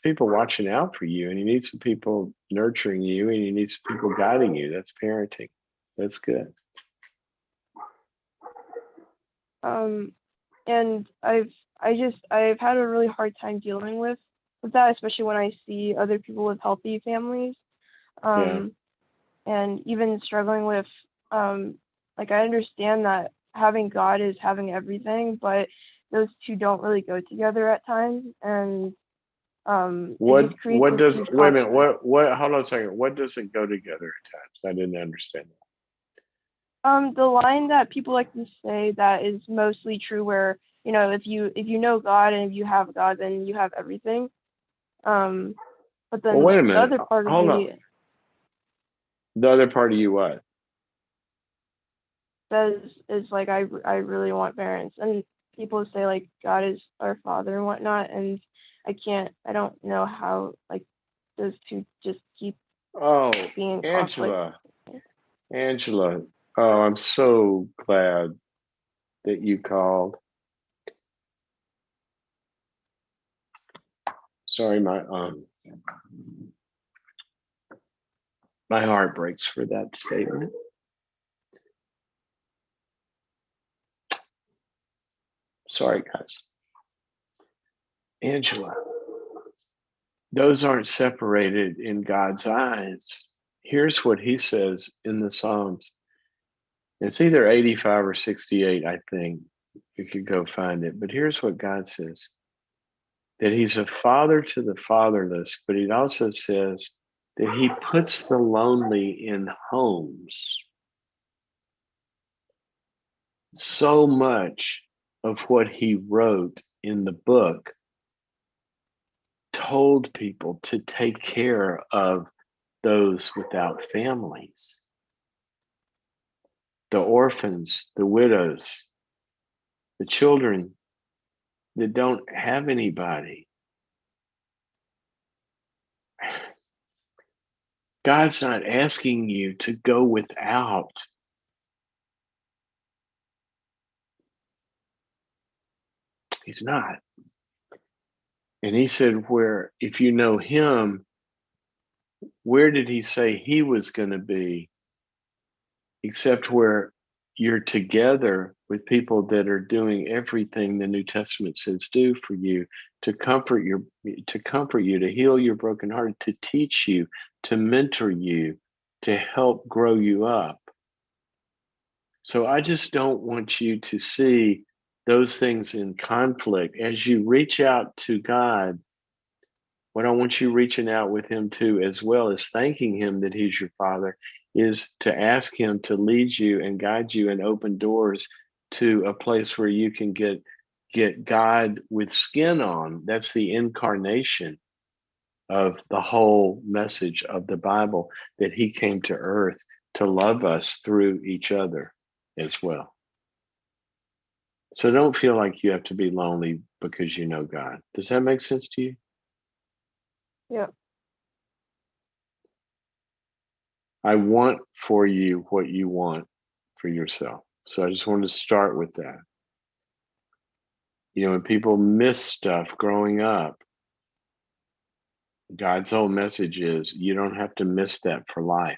people watching out for you, and you need some people nurturing you, and you need some people guiding you. That's parenting. That's good. And I've had a really hard time dealing with that, especially when I see other people with healthy families. And even struggling with like, I understand that having God is having everything, but those two don't really go together at times. And what does wait a minute, what hold on a second, what does it go together at times? I didn't understand that. The line that people like to say that is mostly true, where if you know God and if you have God, then you have everything. But then wait a minute. The other part hold of on. The other part of you what? Is like, I really want parents, and people say like God is our Father and whatnot, and I don't know how like those two just keep being Angela. conflict. Angela, oh, I'm so glad that you called. Sorry, my heart breaks for that statement. Sorry, guys. Angela, those aren't separated in God's eyes. Here's what he says in the Psalms. It's either 85 or 68, I think. You could go find it. But here's what God says, that he's a father to the fatherless, but he also says that he puts the lonely in homes. So much of what he wrote in the book told people to take care of those without families, the orphans, the widows, the children that don't have anybody. God's not asking you to go without. He's not. And he said, where, if you know him, where did he say he was going to be? Except where you're together with people that are doing everything the New Testament says do for you, to comfort you, to heal your broken heart, to teach you, to mentor you, to help grow you up. So I just don't want you to see those things in conflict. As you reach out to God, what I want you reaching out with him too, as well as thanking him that he's your father, is to ask him to lead you and guide you and open doors to a place where you can get God with skin on. That's the incarnation of the whole message of the Bible, that he came to earth to love us through each other as well. So don't feel like you have to be lonely because you know God. Does that make sense to you? Yeah. I want for you what you want for yourself. So I just wanted to start with that. When people miss stuff growing up, God's whole message is you don't have to miss that for life.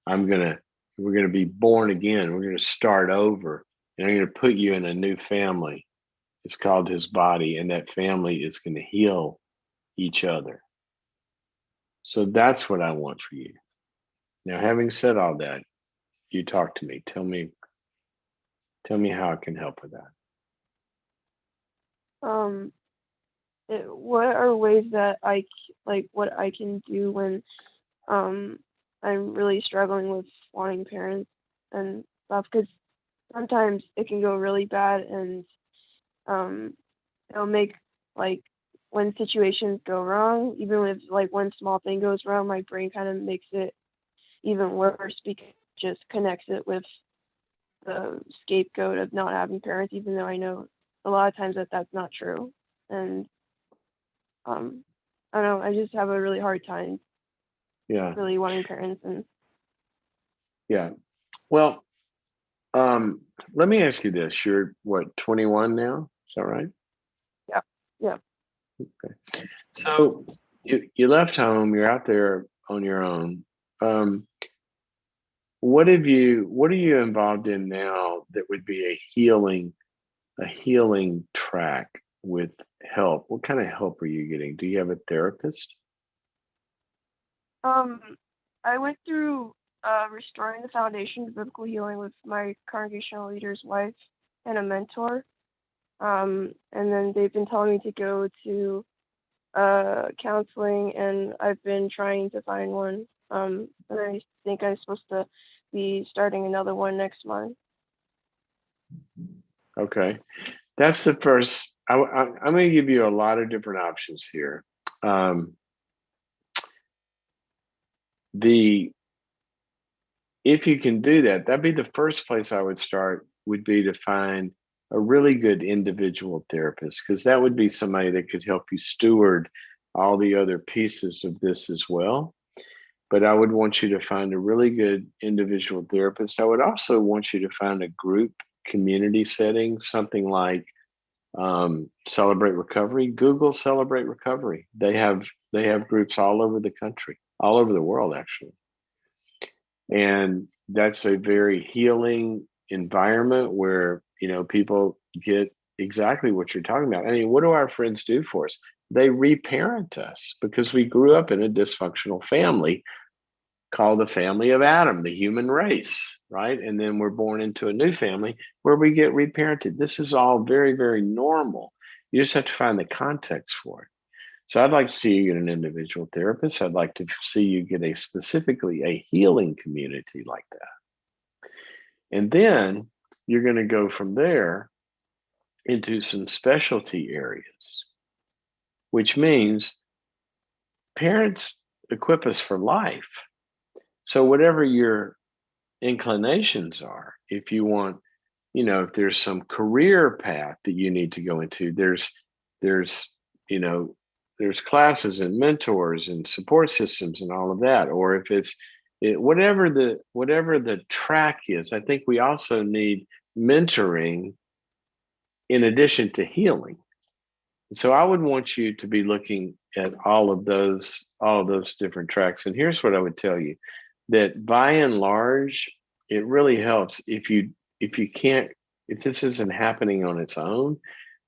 We're going to be born again. We're going to start over, and I'm going to put you in a new family. It's called his body, and that family is going to heal each other. So that's what I want for you. Now, having said all that, you talk to me. Tell me how I can help with that. What are ways that what I can do when I'm really struggling with wanting parents and stuff? Because sometimes it can go really bad, and it'll make like when situations go wrong, even if like one small thing goes wrong, my brain kind of makes it even worse because it just connects it with the scapegoat of not having parents, even though I know a lot of times that that's not true. And I don't know, I just have a really hard time really wanting parents. And Well, let me ask you this. You're what, 21 now? Is that right? yeah. Okay. So you left home, you're out there on your own. What are you involved in now that would be a healing track with help? What kind of help are you getting? Do you have a therapist? I went through restoring the foundation of biblical healing with my congregational leader's wife and a mentor. And then they've been telling me to go to counseling, and I've been trying to find one. And I think I'm supposed to be starting another one next month. Okay. That's the first. I'm going to give you a lot of different options here. If you can do that, that'd be the first place I would start, would be to find a really good individual therapist, because that would be somebody that could help you steward all the other pieces of this as well. But I would want you to find a really good individual therapist. I would also want you to find a group community setting, something like Celebrate Recovery. Google Celebrate Recovery. They have groups all over the country, all over the world, actually. And that's a very healing environment where, people get exactly what you're talking about. I mean, what do our friends do for us? They reparent us because we grew up in a dysfunctional family called the family of Adam, the human race, right? And then we're born into a new family where we get reparented. This is all very, very normal. You just have to find the context for it. So I'd like to see you get an individual therapist. I'd like to see you get specifically a healing community like that. And then you're going to go from there into some specialty areas, which means parents equip us for life. So whatever your inclinations are, if you want, if there's some career path that you need to go into, there's you know there's classes and mentors and support systems and all of that. Or if whatever the track is, I think we also need mentoring in addition to healing. So I would want you to be looking at all of those different tracks. And here's what I would tell you, that by and large, it really helps if this isn't happening on its own,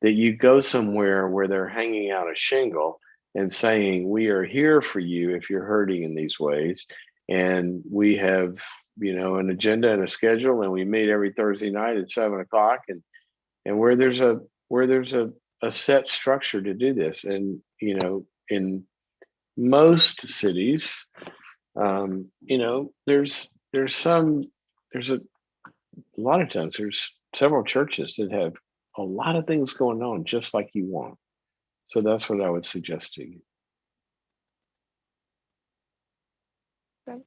that you go somewhere where they're hanging out a shingle and saying, we are here for you if you're hurting in these ways. And we have, an agenda and a schedule, and we meet every Thursday night at 7:00, and where there's a set structure to do this. And, in most cities, there's a lot of times there's several churches that have a lot of things going on just like you want. So that's what I would suggest to you. Okay.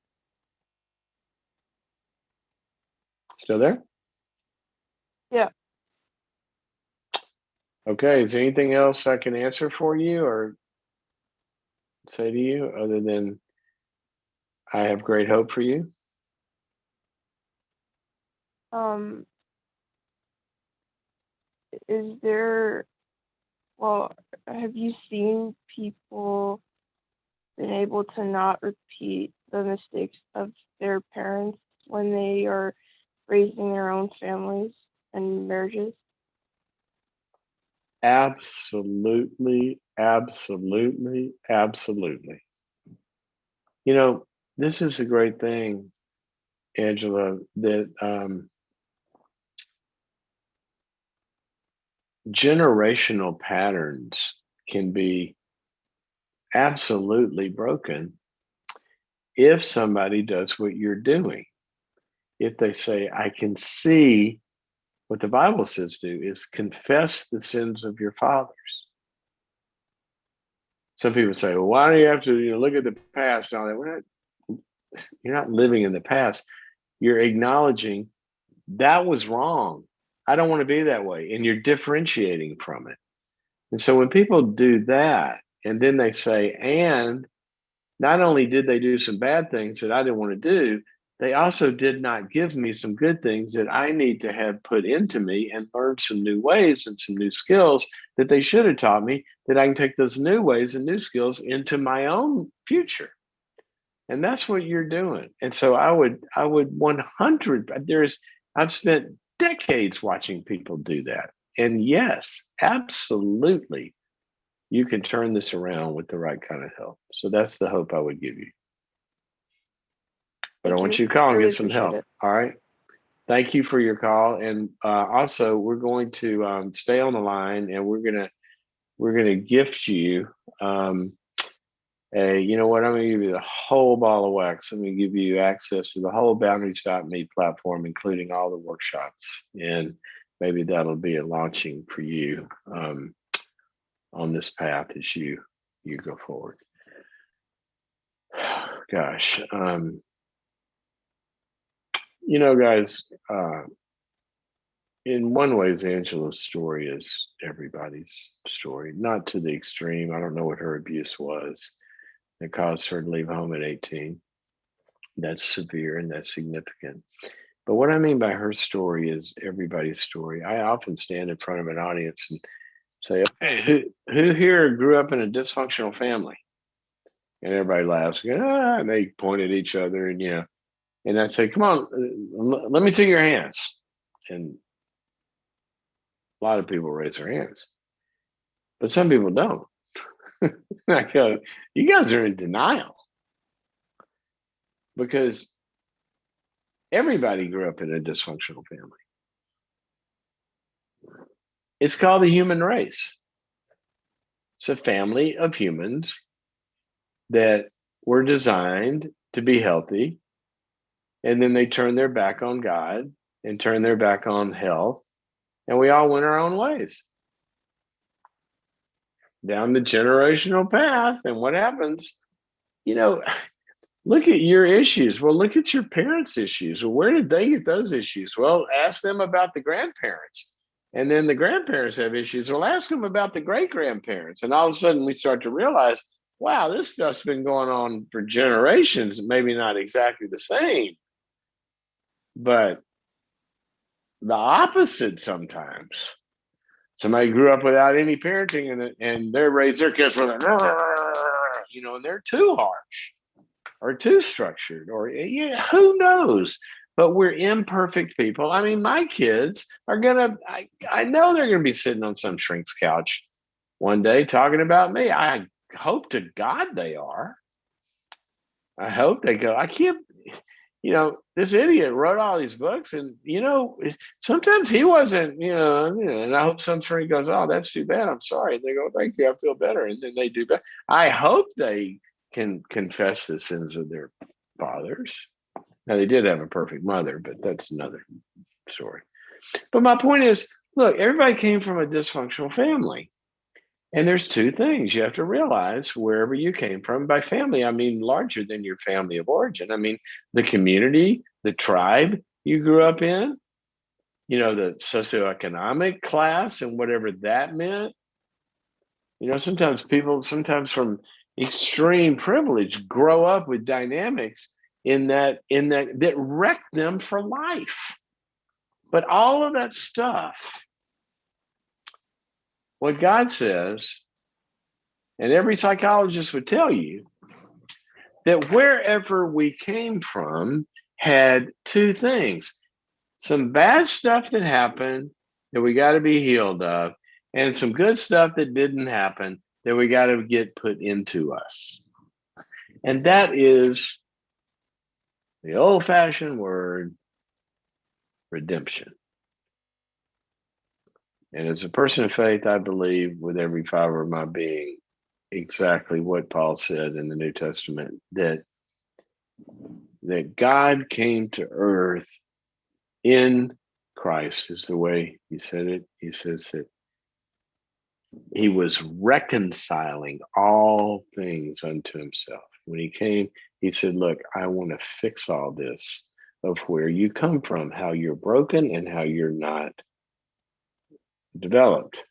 Still there? Yeah. Okay. Is there anything else I can answer for you or say to you other than I have great hope for you? Is there, well, have you seen people been able to not repeat the mistakes of their parents when they are raising their own families and marriages? Absolutely, absolutely, absolutely. This is a great thing, Angela, that generational patterns can be absolutely broken if somebody does what you're doing. If they say, I can see what the Bible says do is confess the sins of your fathers. some people say, well, why do you have to look at the past and all that? You're not living in the past. You're acknowledging that was wrong. I don't want to be that way. And you're differentiating from it. And so when people do that, and then they say, and not only did they do some bad things that I didn't want to do, they also did not give me some good things that I need to have put into me and learn some new ways and some new skills that they should have taught me, that I can take those new ways and new skills into my own future. And that's what you're doing. And so I would 100, I've spent decades watching people do that. And yes, absolutely, you can turn this around with the right kind of help. So that's the hope I would give you. But I want you to call and get some help. All right. Thank you for your call. And also, we're going to stay on the line, and we're gonna gift you. You know what? I'm going to give you the whole ball of wax. I'm going to give you access to the whole Boundaries.me platform, including all the workshops. And maybe that'll be a launching for you on this path as you go forward. Gosh. Guys, in one way, Angela's story is everybody's story, not to the extreme. I don't know what her abuse was that caused her to leave home at 18. That's severe and that's significant. But what I mean by her story is everybody's story. I often stand in front of an audience and say, okay, who here grew up in a dysfunctional family? And everybody laughs, and they point at each other, and I'd say, come on, let me see your hands. And a lot of people raise their hands, but some people don't. I go, you guys are in denial, because everybody grew up in a dysfunctional family. It's called the human race. It's a family of humans that were designed to be healthy, and then they turn their back on God and turn their back on health, and we all went our own ways down the generational path. And what happens? Look at your issues. Well, look at your parents' issues. Well, where did they get those issues? Well, ask them about the grandparents. And then the grandparents have issues. Well, ask them about the great-grandparents. And all of a sudden we start to realize, wow, this stuff's been going on for generations, maybe not exactly the same, but the opposite sometimes. Somebody grew up without any parenting, and they raised their kids with and they're too harsh or too structured, or who knows? But we're imperfect people. I mean, my kids are I know they're gonna be sitting on some shrink's couch one day talking about me. I hope to God they are. I hope they go, I can't, this idiot wrote all these books, and sometimes he wasn't, and I hope some friend goes, oh, that's too bad, I'm sorry. And they go, thank you, I feel better. And then they do better. I hope they can confess the sins of their fathers. Now, they did have a perfect mother, but that's another story. But my point is, look, everybody came from a dysfunctional family. And there's two things you have to realize wherever you came from. By family, I mean larger than your family of origin. I mean the community, the tribe you grew up in, the socioeconomic class and whatever that meant. Sometimes people, from extreme privilege, grow up with dynamics that wreck them for life. But all of that stuff, what God says, and every psychologist would tell you, that wherever we came from had two things: some bad stuff that happened that we got to be healed of, and some good stuff that didn't happen that we got to get put into us. And that is the old-fashioned word, redemption. And as a person of faith, I believe with every fiber of my being exactly what Paul said in the New Testament, that God came to earth in Christ, is the way he said it. He says that he was reconciling all things unto himself. When he came, he said, look, I want to fix all this of where you come from, how you're broken and how you're not developed.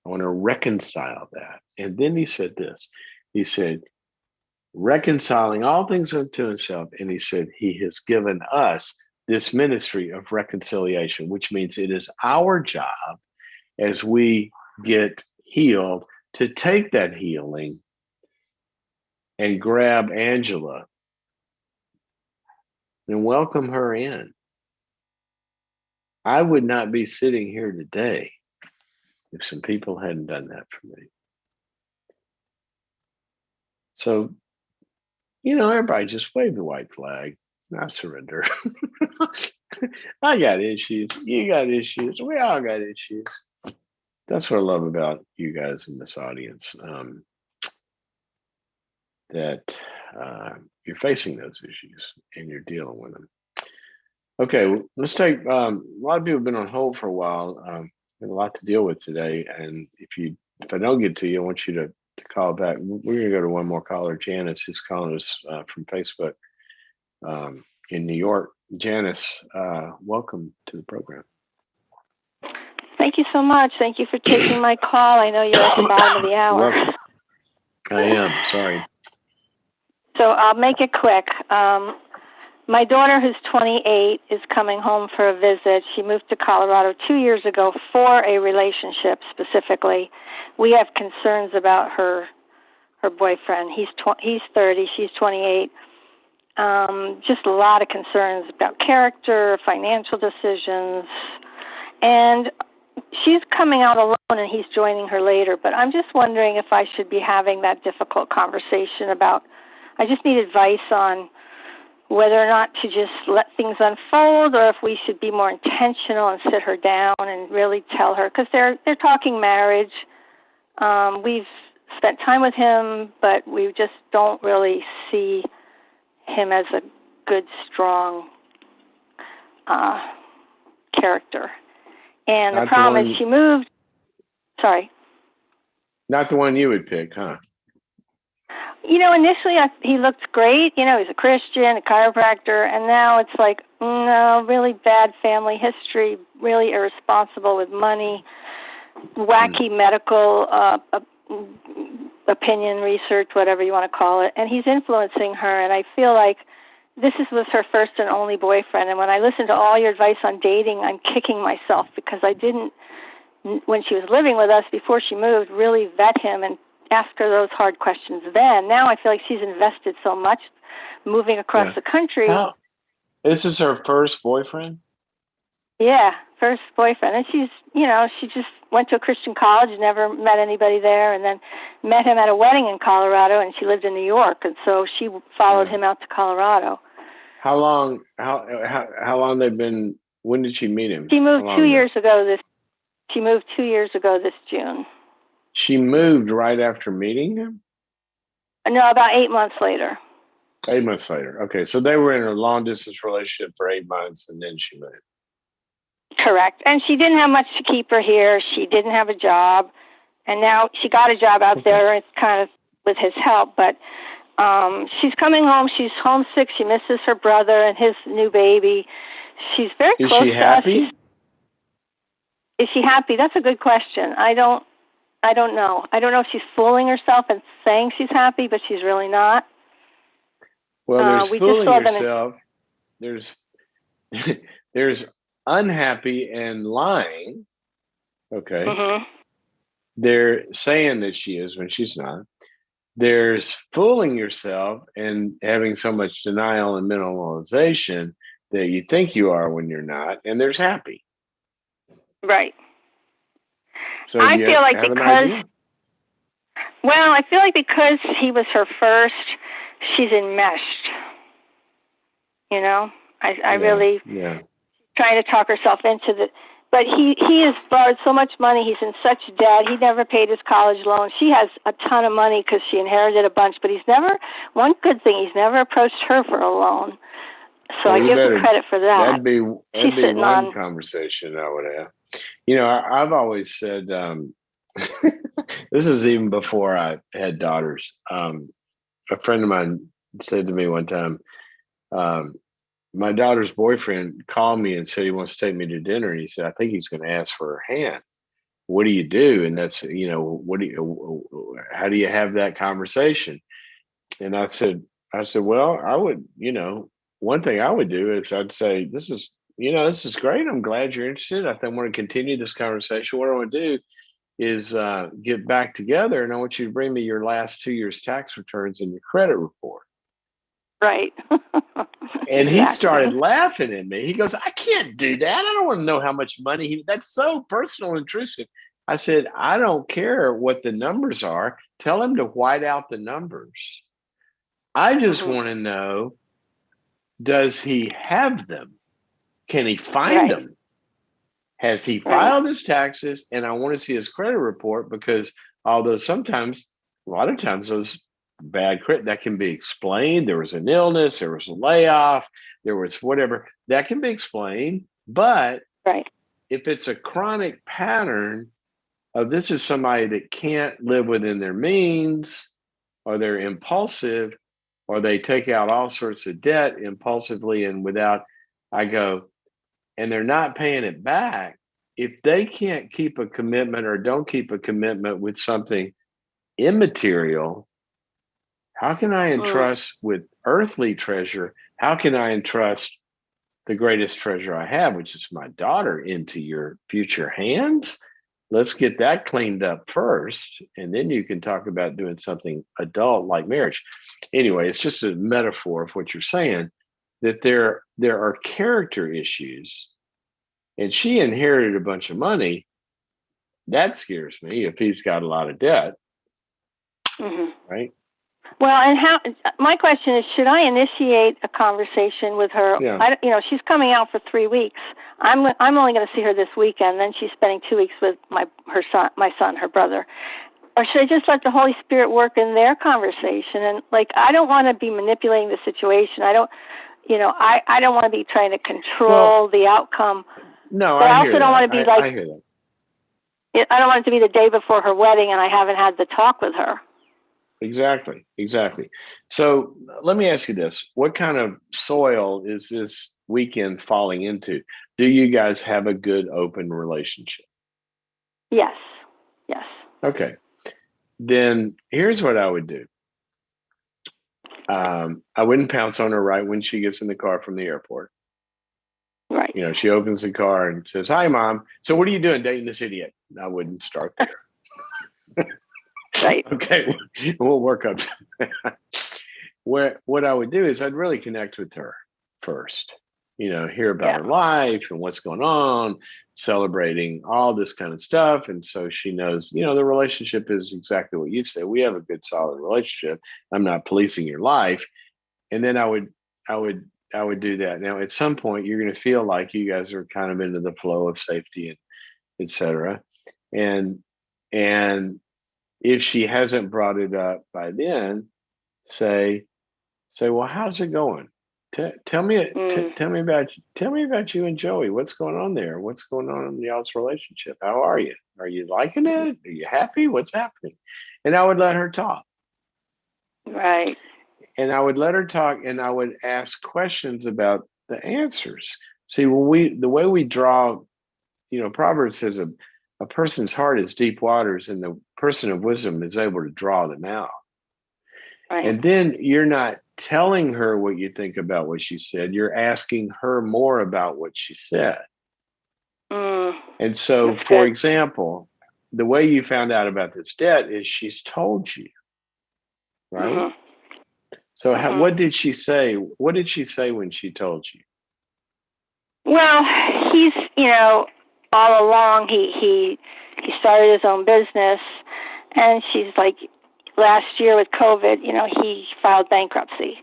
I want to reconcile that. And then he said this. He said, reconciling all things unto himself. And he said, he has given us this ministry of reconciliation, which means it is our job as we get healed to take that healing and grab Angela and welcome her in. I would not be sitting here today if some people hadn't done that for me. So, everybody just wave the white flag. I surrender. I got issues. You got issues. We all got issues. That's what I love about you guys in this audience. That you're facing those issues and you're dealing with them. Okay, let's take. A lot of people have been on hold for a while. We have a lot to deal with today, and if I don't get to you, I want you to call back. We're going to go to one more caller. Janice is calling us from Facebook in New York. Janice, welcome to the program. Thank you so much. Thank you for taking my call. I know you're at the bottom of the hour. I am. Sorry. So I'll make it quick. My daughter, who's 28, is coming home for a visit. She moved to Colorado 2 years ago for a relationship specifically. We have concerns about her boyfriend. He's 30, she's 28. Just a lot of concerns about character, financial decisions, and she's coming out alone and he's joining her later. But I'm just wondering if I should be having that difficult conversation about, I just need advice on whether or not to just let things unfold, or if we should be more intentional and sit her down and really tell her, because they're talking marriage. We've spent time with him, but we just don't really see him as a good, strong character. And the problem is she moved. Sorry. Not the one you would pick, huh? Initially he looked great. He's a Christian, a chiropractor, and now it's like, no, really bad family history, really irresponsible with money, wacky medical opinion research, whatever you want to call it, and he's influencing her, and I feel like this was her first and only boyfriend, and when I listen to all your advice on dating, I'm kicking myself because I didn't, when she was living with us before she moved, really vet him and ask her those hard questions then. Now I feel like she's invested so much moving across the country. This is her first boyfriend? Yeah, first boyfriend. And she's, she just went to a Christian college, never met anybody there, and then met him at a wedding in Colorado, and she lived in New York, and so she followed him out to Colorado. How long they've been, when did she meet him? She moved 2 years ago She moved 2 years ago this June. She moved right after meeting him? No, about 8 months later. 8 months later. Okay, so they were in a long-distance relationship for 8 months, and then she moved. Correct. And she didn't have much to keep her here. She didn't have a job. And now she got a job out there. It's kind of with his help. But she's coming home. She's homesick. She misses her brother and his new baby. She's very close to us. Is she happy? Is she happy? That's a good question. I don't know. I don't know if she's fooling herself and saying she's happy, but she's really not. Well, there's fooling yourself. There's unhappy and lying. Okay. Mm-hmm. They're saying that she is when she's not. There's fooling yourself and having so much denial and minimalization that you think you are when you're not. And there's happy. Right. So I feel like because he was her first, she's enmeshed. I really trying to talk herself into the. But he has borrowed so much money. He's in such debt. He never paid his college loan. She has a ton of money because she inherited a bunch. But one good thing, he's never approached her for a loan. So I give him credit for that. That'd be one conversation I would have. I've always said This is even before I had daughters. A friend of mine said to me one time, um, my daughter's boyfriend called me and said he wants to take me to dinner. And he said, I think he's going to ask for her hand. What do you do? And that's, how do you have that conversation? And I said, well, I would, one thing I would do is I'd say, this is great. I'm glad you're interested. I think I want to continue this conversation. What I want to do is get back together, and I want you to bring me your last 2 years tax returns and your credit report. Right. And exactly. He started laughing at me. He goes, I can't do that. I don't want to know how much money that's so personal and intrusive. I said, I don't care what the numbers are. Tell him to white out the numbers. I just want to know, does he have them? Can he find them? Has he filed his taxes? And I want to see his credit report, because although a lot of times those bad credit, that can be explained. There was an illness, there was a layoff, there was whatever, that can be explained. But if it's a chronic pattern of this is somebody that can't live within their means, or they're impulsive, or they take out all sorts of debt impulsively and without, and they're not paying it back. If they can't keep a commitment or don't keep a commitment with something immaterial, how can I entrust with earthly treasure? How can I entrust the greatest treasure I have, which is my daughter, into your future hands? Let's get that cleaned up first, and then you can talk about doing something adult like marriage. Anyway, it's just a metaphor of what you're saying, that there are character issues, and she inherited a bunch of money. That scares me if he's got a lot of debt, right? Well, and my question is, should I initiate a conversation with her? Yeah. She's coming out for 3 weeks. I'm only going to see her this weekend. Then she's spending 2 weeks with my son, her brother. Or should I just let the Holy Spirit work in their conversation? And I don't want to be manipulating the situation. I don't want to be trying to control the outcome. No, but I also don't want to be I hear that. I don't want it to be the day before her wedding and I haven't had the talk with her. Exactly. So let me ask you this. What kind of soil is this weekend falling into? Do you guys have a good, open relationship? Yes. Okay. Then here's what I would do. I wouldn't pounce on her right when she gets in the car from the airport. Right. She opens the car and says, "Hi, Mom. So what are you doing dating this idiot?" I wouldn't start there. Right. Okay. We'll work up. What I would do is I'd really connect with her first, hear about her life and what's going on, celebrating all this kind of stuff. And so she knows, the relationship is exactly what you say. We have a good, solid relationship. I'm not policing your life. And then I would do that. Now, at some point, you're going to feel like you guys are kind of into the flow of safety and et cetera. And if she hasn't brought it up by then, say, well, how's it going? Tell me about you and Joey. What's going on there? What's going on in y'all's relationship? How are you? Are you liking it? Are you happy? What's happening? And I would let her talk. Right. And I would let her talk, and I would ask questions about the answers. See, the way we draw, Proverbs says a person's heart is deep waters, and the person of wisdom is able to draw them out. Right. And then you're not telling her what you think about what she said. You're asking her more about what she said. And so, for example, the way you found out about this debt is she's told you, right? So what did she say? What did she say when she told you? Well, he's, all along, he started his own business, and she's like, last year with COVID, he filed bankruptcy,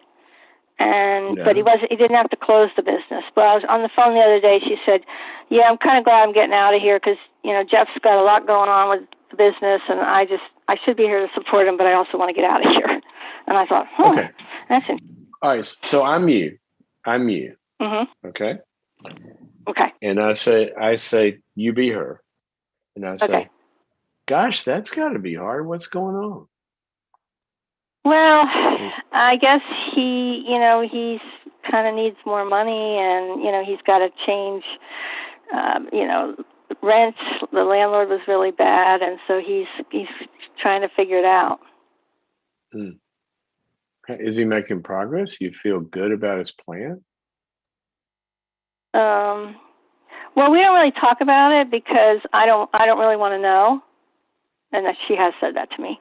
but he didn't have to close the business. But I was on the phone the other day. She said, "Yeah, I'm kind of glad I'm getting out of here because Jeff's got a lot going on with the business, and I should be here to support him, but I also want to get out of here." And I thought, okay, that's it. All right, so I'm you. Okay. Okay. And I say, you be her, and I say, Gosh, that's got to be hard. What's going on? Well, I guess he's kind of needs more money, and he's got to change. Rent. The landlord was really bad, and so he's trying to figure it out. Is he making progress? You feel good about his plan? Well, we don't really talk about it because I don't really want to know, and that she has said that to me.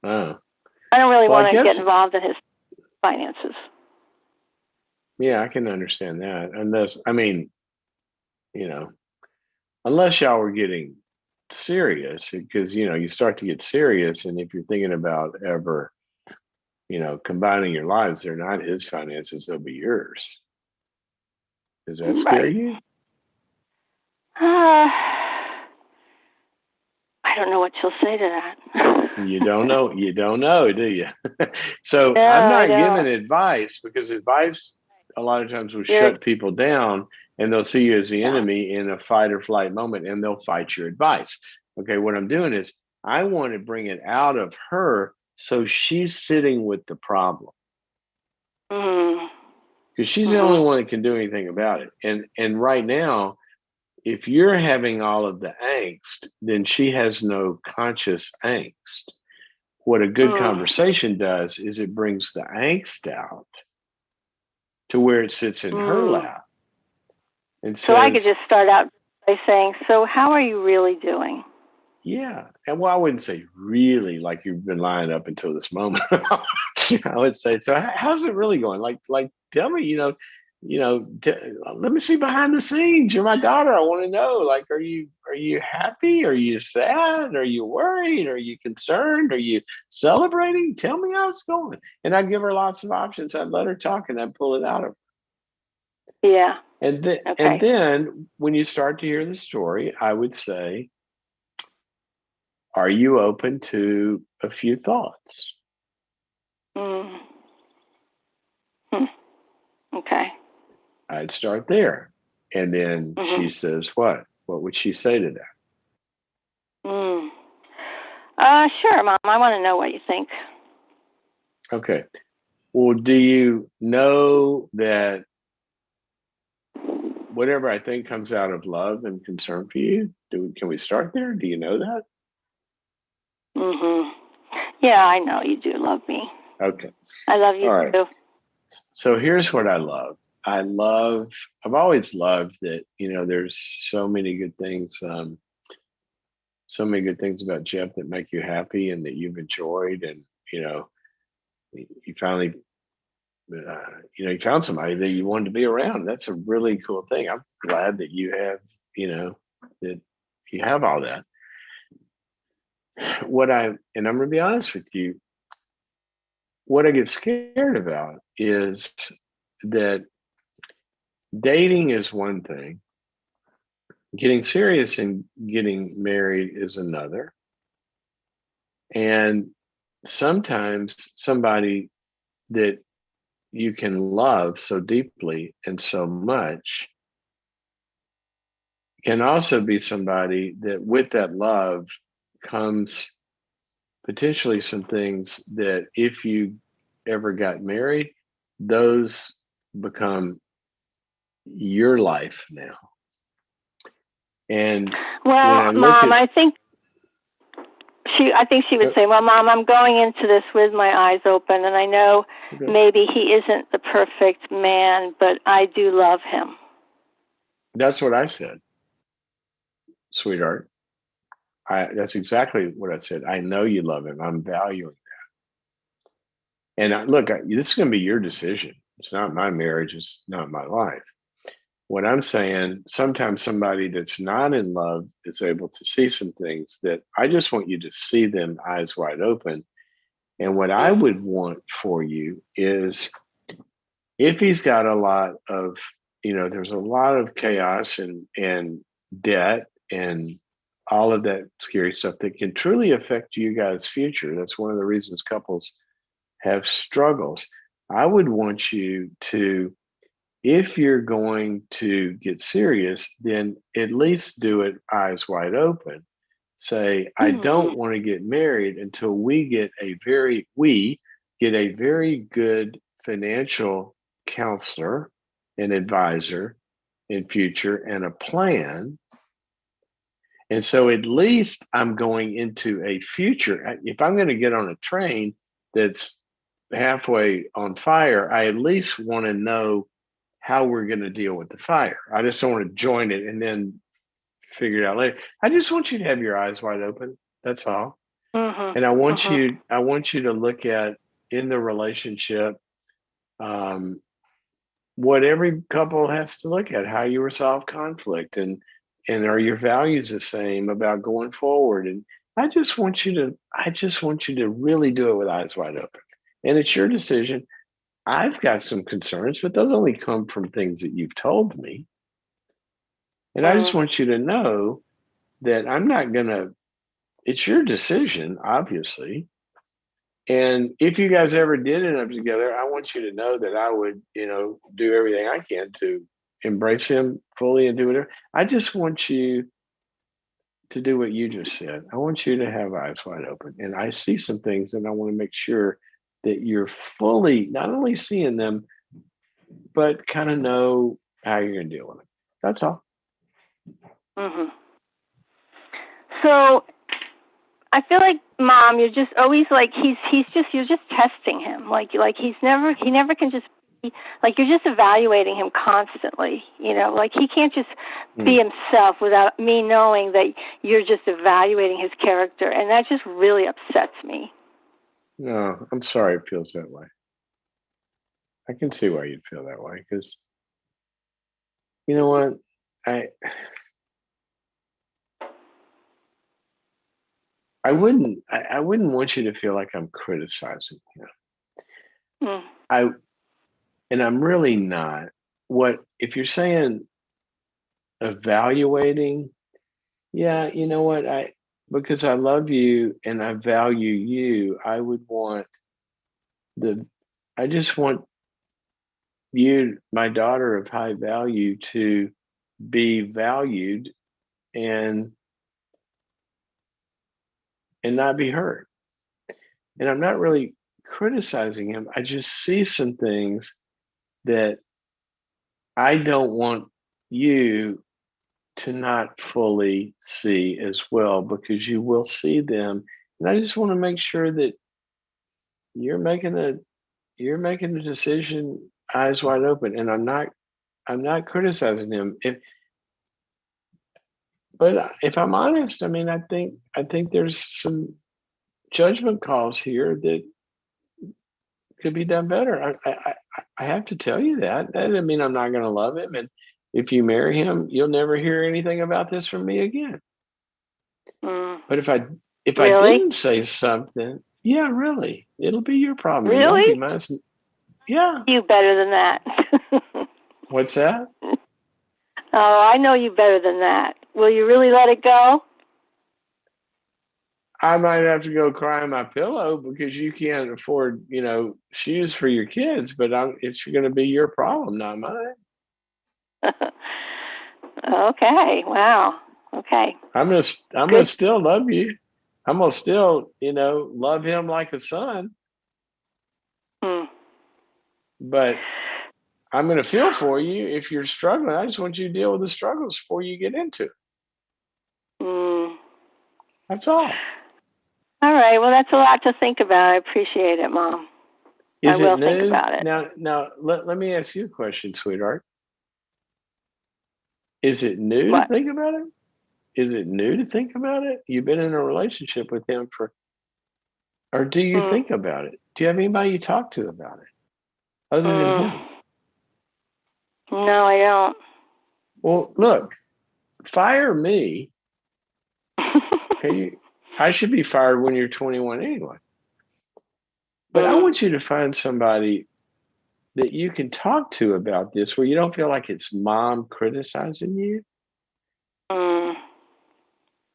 Oh. I don't really want to get involved in his finances. Yeah, I can understand that. Unless y'all were getting serious, because you start to get serious, and if you're thinking about ever, combining your lives, they're not his finances, they'll be yours. Does that scare you? I don't know what she'll say to that. You don't know, do you? So no, I'm not giving advice, because advice a lot of times will shut people down, and they'll see you as the enemy in a fight or flight moment, and they'll fight your advice. Okay, what I'm doing is I want to bring it out of her, so she's sitting with the problem. Because she's the only one that can do anything about it. And right now, if you're having all of the angst, then she has no conscious angst. What a good conversation does is it brings the angst out to where it sits in her lap. And so I could just start out by saying, so how are you really doing? Yeah. And well, I wouldn't say really like you've been lying up until this moment. I would say, so how's it really going? Like, tell me, let me see behind the scenes. You're my daughter. I want to know, like, are you happy? Are you sad? Are you worried? Are you concerned? Are you celebrating? Tell me how it's going. And I'd give her lots of options. I'd let her talk, and I'd pull it out of her. Yeah. And then when you start to hear the story, I would say, are you open to a few thoughts? Okay. I'd start there. And then she says, what? What would she say to that? Sure, Mom. I want to know what you think. Okay. Well, do you know that whatever I think comes out of love and concern for you? Can we start there? Do you know that? Yeah, I know you do love me. Okay. I love you too. So here's what I love. I've always loved that, there's so many good things about Jeff that make you happy and that you've enjoyed. And, you finally, you found somebody that you wanted to be around. That's a really cool thing. I'm glad that you have, that you have all that. And I'm going to be honest with you, what I get scared about is that dating is one thing, getting serious and getting married is another. And sometimes somebody that you can love so deeply and so much can also be somebody that with that love comes potentially some things that if you ever got married, those become your life now. And Mom, I think she would say, well, Mom, I'm going into this with my eyes open, and I know maybe he isn't the perfect man, but I do love him. That's what I said, sweetheart. That's exactly what I said. I know you love him. I'm valuing that. And look, this is going to be your decision. It's not my marriage. It's not my life. What I'm saying, sometimes somebody that's not in love is able to see some things that I just want you to see them eyes wide open. And what I would want for you is, if he's got a lot of, there's a lot of chaos and debt and all of that scary stuff that can truly affect you guys' future. That's one of the reasons couples have struggles. I would want you to, if you're going to get serious, then at least do it eyes wide open, say, I don't want to get married until we get a very good financial counselor and advisor in future and a plan. And so at least I'm going into a future. If I'm going to get on a train that's halfway on fire, I at least want to know how we're going to deal with the fire. I just don't want to join it and then figure it out later. I just want you to have your eyes wide open. That's all. And I want you to look at in the relationship what every couple has to look at, how you resolve conflict, and are your values the same about going forward. And I just want you to really do it with eyes wide open. And it's your decision. I've got some concerns, but those only come from things that you've told me. And I just want you to know that I'm not gonna, it's your decision, obviously. And if you guys ever did end up together, I want you to know that I would, do everything I can to embrace him fully and do whatever. I just want you to do what you just said. I want you to have eyes wide open. And I see some things and I want to make sure that you're fully not only seeing them, but kind of know how you're going to deal with it. That's all. So I feel like, Mom, you're just always like you're just testing him. Like he never can just be like, you're just evaluating him constantly. Like he can't just be himself without me knowing that you're just evaluating his character, and that just really upsets me. No, I'm sorry it feels that way. I can see why you'd feel that way, because you know what? I wouldn't want you to feel like I'm criticizing him. And I'm really not. If you're saying evaluating, yeah, you know what? Because I love you and I value you, I just want you, my daughter of high value, to be valued and not be hurt. And I'm not really criticizing him. I just see some things that I don't want you to not fully see as well, because you will see them. And I just want to make sure that you're making a decision eyes wide open. And I'm not criticizing him. But if I'm honest, I mean, I think there's some judgment calls here that could be done better. I have to tell you that. That doesn't mean I'm not going to love him. And if you marry him, you'll never hear anything about this from me again. But if I didn't say something, yeah, really, it'll be your problem. Really? Yeah. You better than that. What's that? Oh, I know you better than that. Will you really let it go? I might have to go cry on my pillow because you can't afford, shoes for your kids, but it's going to be your problem, not mine. Okay. Wow. Okay. I'm gonna still love you. I'm gonna still, love him like a son. But I'm gonna feel for you if you're struggling. I just want you to deal with the struggles before you get into it. That's all. All right. Well, that's a lot to think about. I appreciate it, Mom. I will think about it. Now let me ask you a question, sweetheart. Is it new to think about it? Is it new to think about it? You've been in a relationship with him or do you think about it? Do you have anybody you talk to about it other than him? No, I don't. Well, look, fire me. Okay, I should be fired when you're 21 anyway. But I want you to find somebody that you can talk to about this where you don't feel like it's mom criticizing you.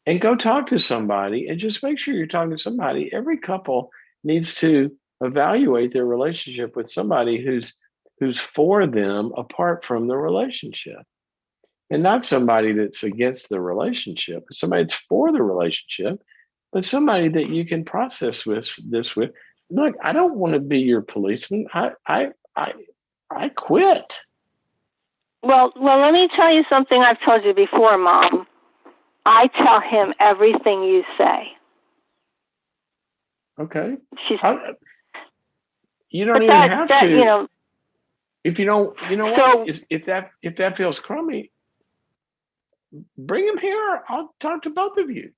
And go talk to somebody and just make sure you're talking to somebody. Every couple needs to evaluate their relationship with somebody who's for them apart from the relationship. and not somebody that's against the relationship, somebody that's for the relationship, but somebody that you can process this with. Look, I don't want to be your policeman. I quit. Well, let me tell you something I've told you before, Mom. I tell him everything you say. Okay. She's. You don't even have to. You know. If you don't, you know So, what? If that feels crummy, bring him here. I'll talk to both of you.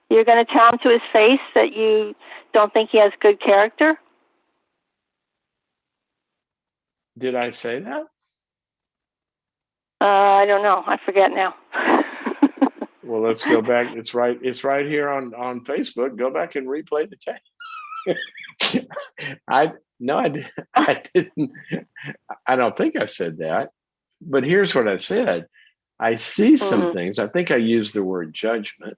You're going to tell him to his face that you don't think he has good character? Did I say that? I don't know. I forget now. Well, let's go back. It's right here on Facebook. Go back and replay the tape. I didn't. I don't think I said that. But here's what I said. I see some things. I think I used the word judgment.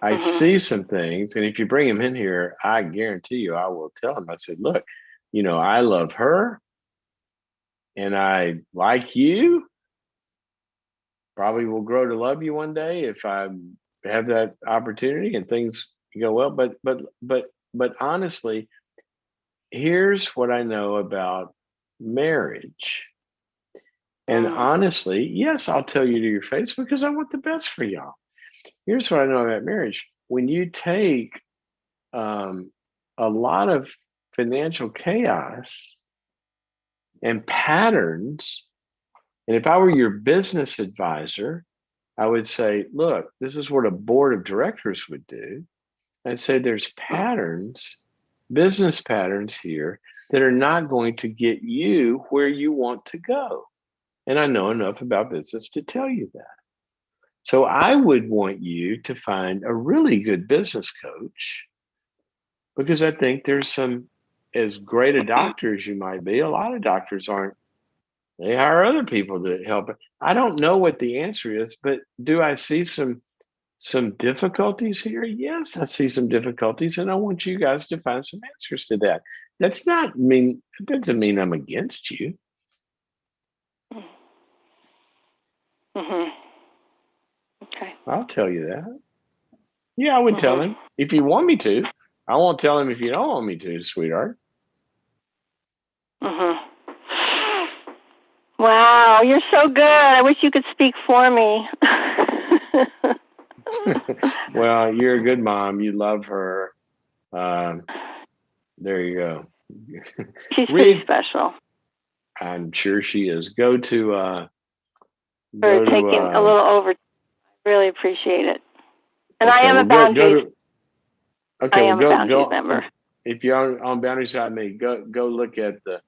I see some things, and if you bring him in here, I guarantee you, I will tell him. I said, look, I love her, and I like you. Probably will grow to love you one day if I have that opportunity and things go well. But honestly, here's what I know about marriage. And honestly, yes, I'll tell you to your face because I want the best for y'all. Here's what I know about marriage. When you take a lot of financial chaos and patterns, and if I were your business advisor, I would say, look, this is what a board of directors would do. I'd say there's patterns, business patterns here that are not going to get you where you want to go. And I know enough about business to tell you that. So I would want you to find a really good business coach, because I think there's some, as great a doctor as you might be, a lot of doctors aren't. They hire other people to help. I don't know what the answer is, but do I see some difficulties here? Yes, I see some difficulties, and I want you guys to find some answers to that. That doesn't mean I'm against you. Okay. I'll tell you that. Yeah, I would tell him if you want me to. I won't tell him if you don't want me to, sweetheart. Wow, you're so good. I wish you could speak for me. Well, you're a good mom. You love her. There you go. She's pretty special. I'm sure she is. Go to for taking a little over. I really appreciate it. And okay, I am a boundaries. Okay, I am a boundaries member. If you're on boundaries side me, go look at the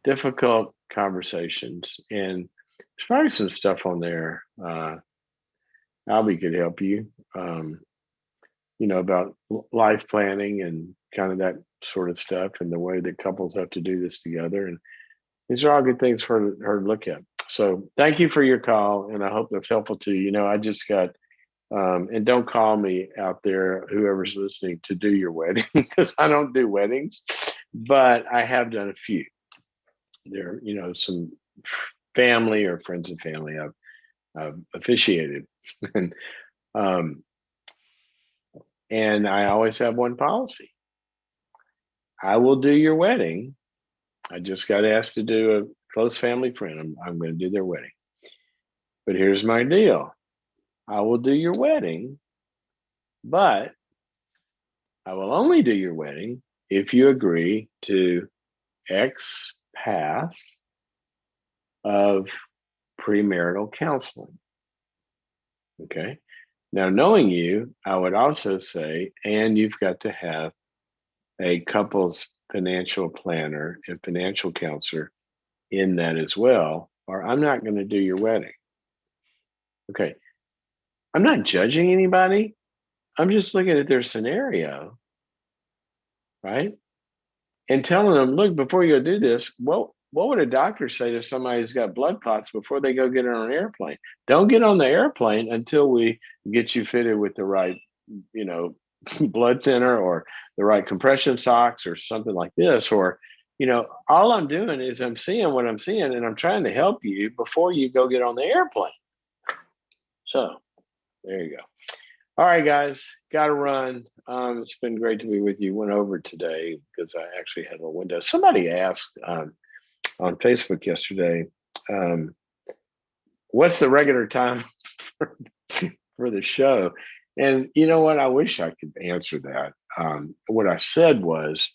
difficult conversations, and there's probably some stuff on there. Albie could help you, about life planning and kind of that sort of stuff, and the way that couples have to do this together. And these are all good things for her to look at. So thank you for your call, and I hope that's helpful to you. I just got, and don't call me out there, whoever's listening, to do your wedding, because I don't do weddings, but I have done a few. There, some family or friends of family I've officiated, and I always have one policy. I will do your wedding. I just got asked to do a close family friend. I'm going to do their wedding. But here's my deal. I will do your wedding, but I will only do your wedding if you agree to X path of premarital counseling. Okay. Now, knowing you, I would also say, and you've got to have a couple's financial planner and financial counselor in that as well, or I'm not going to do your wedding. Okay. I'm not judging anybody. I'm just looking at their scenario, right? And telling them, look, before you go do this, what would a doctor say to somebody who's got blood clots before they go get on an airplane? Don't get on the airplane until we get you fitted with the right, blood thinner or the right compression socks or something like this, or all I'm doing is I'm seeing what I'm seeing, and I'm trying to help you before you go get on the airplane. So there you go. All right, guys, got to run. It's been great to be with you. Went over today because I actually had a window. Somebody asked on Facebook yesterday, what's the regular time for the show? And you know what? I wish I could answer that. What I said was,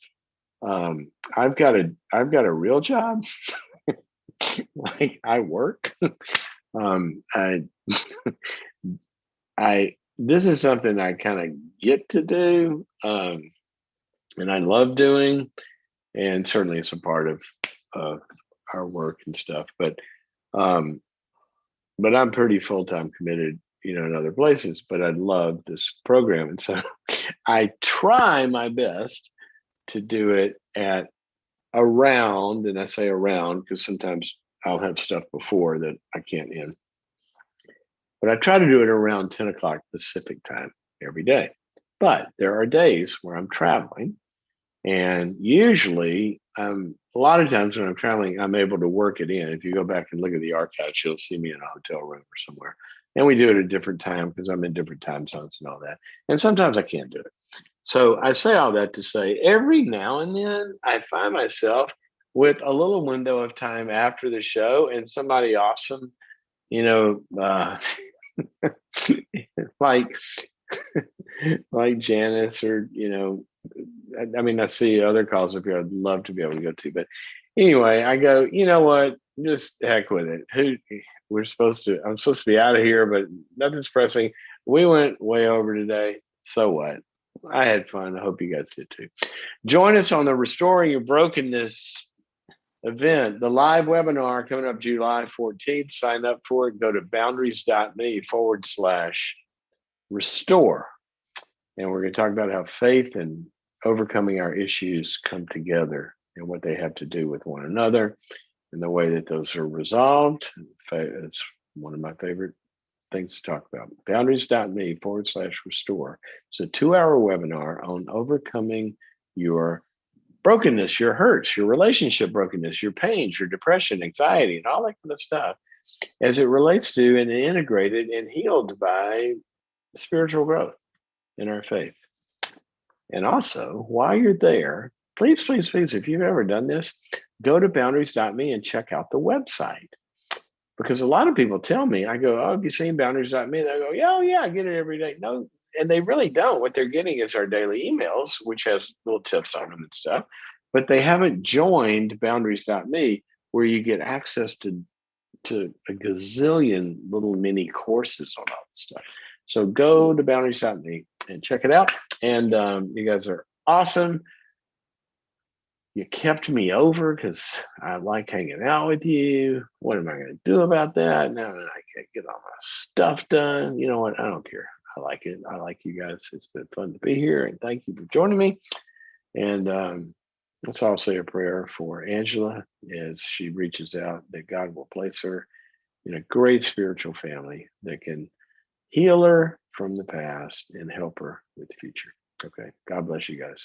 I've got a real job. Like I work. I this is something I kind of get to do, and I love doing, and certainly it's a part of our work and stuff. But I'm pretty full-time committed, in other places. But I love this program, and so I try my best to do it at around, and I say around because sometimes I'll have stuff before that I can't end. But I try to do it around 10 o'clock Pacific time every day. But there are days where I'm traveling, and usually a lot of times when I'm traveling, I'm able to work it in. If you go back and look at the archives, you'll see me in a hotel room or somewhere. And we do it at a different time because I'm in different time zones and all that. And sometimes I can't do it. So I say all that to say every now and then I find myself with a little window of time after the show, and somebody awesome, like like Janice, or I mean, I see other calls up here I'd love to be able to go to, but anyway, I go, you know what, just heck with it. I'm supposed to be out of here, but nothing's pressing. We went way over today, so what? I had fun. I hope you guys did too. Join us on the Restoring Your Brokenness event, the live webinar coming up July 14th. Sign up for it. Go to boundaries.me/restore. And we're going to talk about how faith and overcoming our issues come together and what they have to do with one another and the way that those are resolved. It's one of my favorite things to talk about. Boundaries.me/restore. It's a 2-hour webinar on overcoming your brokenness, your hurts, your relationship brokenness, your pains, your depression, anxiety, and all that kind of stuff as it relates to and integrated and healed by spiritual growth in our faith. And also, while you're there, please, please, please, if you've ever done this, go to boundaries.me and check out the website. Because a lot of people tell me, I go, oh, have you seen boundaries.me? And they go, yeah, oh, yeah, I get it every day. No, and they really don't. What they're getting is our daily emails, which has little tips on them and stuff. But they haven't joined boundaries.me, where you get access to a gazillion little mini courses on all this stuff. So go to boundaries.me and check it out. And you guys are awesome. You kept me over because I like hanging out with you. What am I going to do about that? Now that I can't get all my stuff done. You know what? I don't care. I like it. I like you guys. It's been fun to be here. And thank you for joining me. And let's all say a prayer for Angela as she reaches out, that God will place her in a great spiritual family that can heal her from the past and help her with the future. Okay. God bless you guys.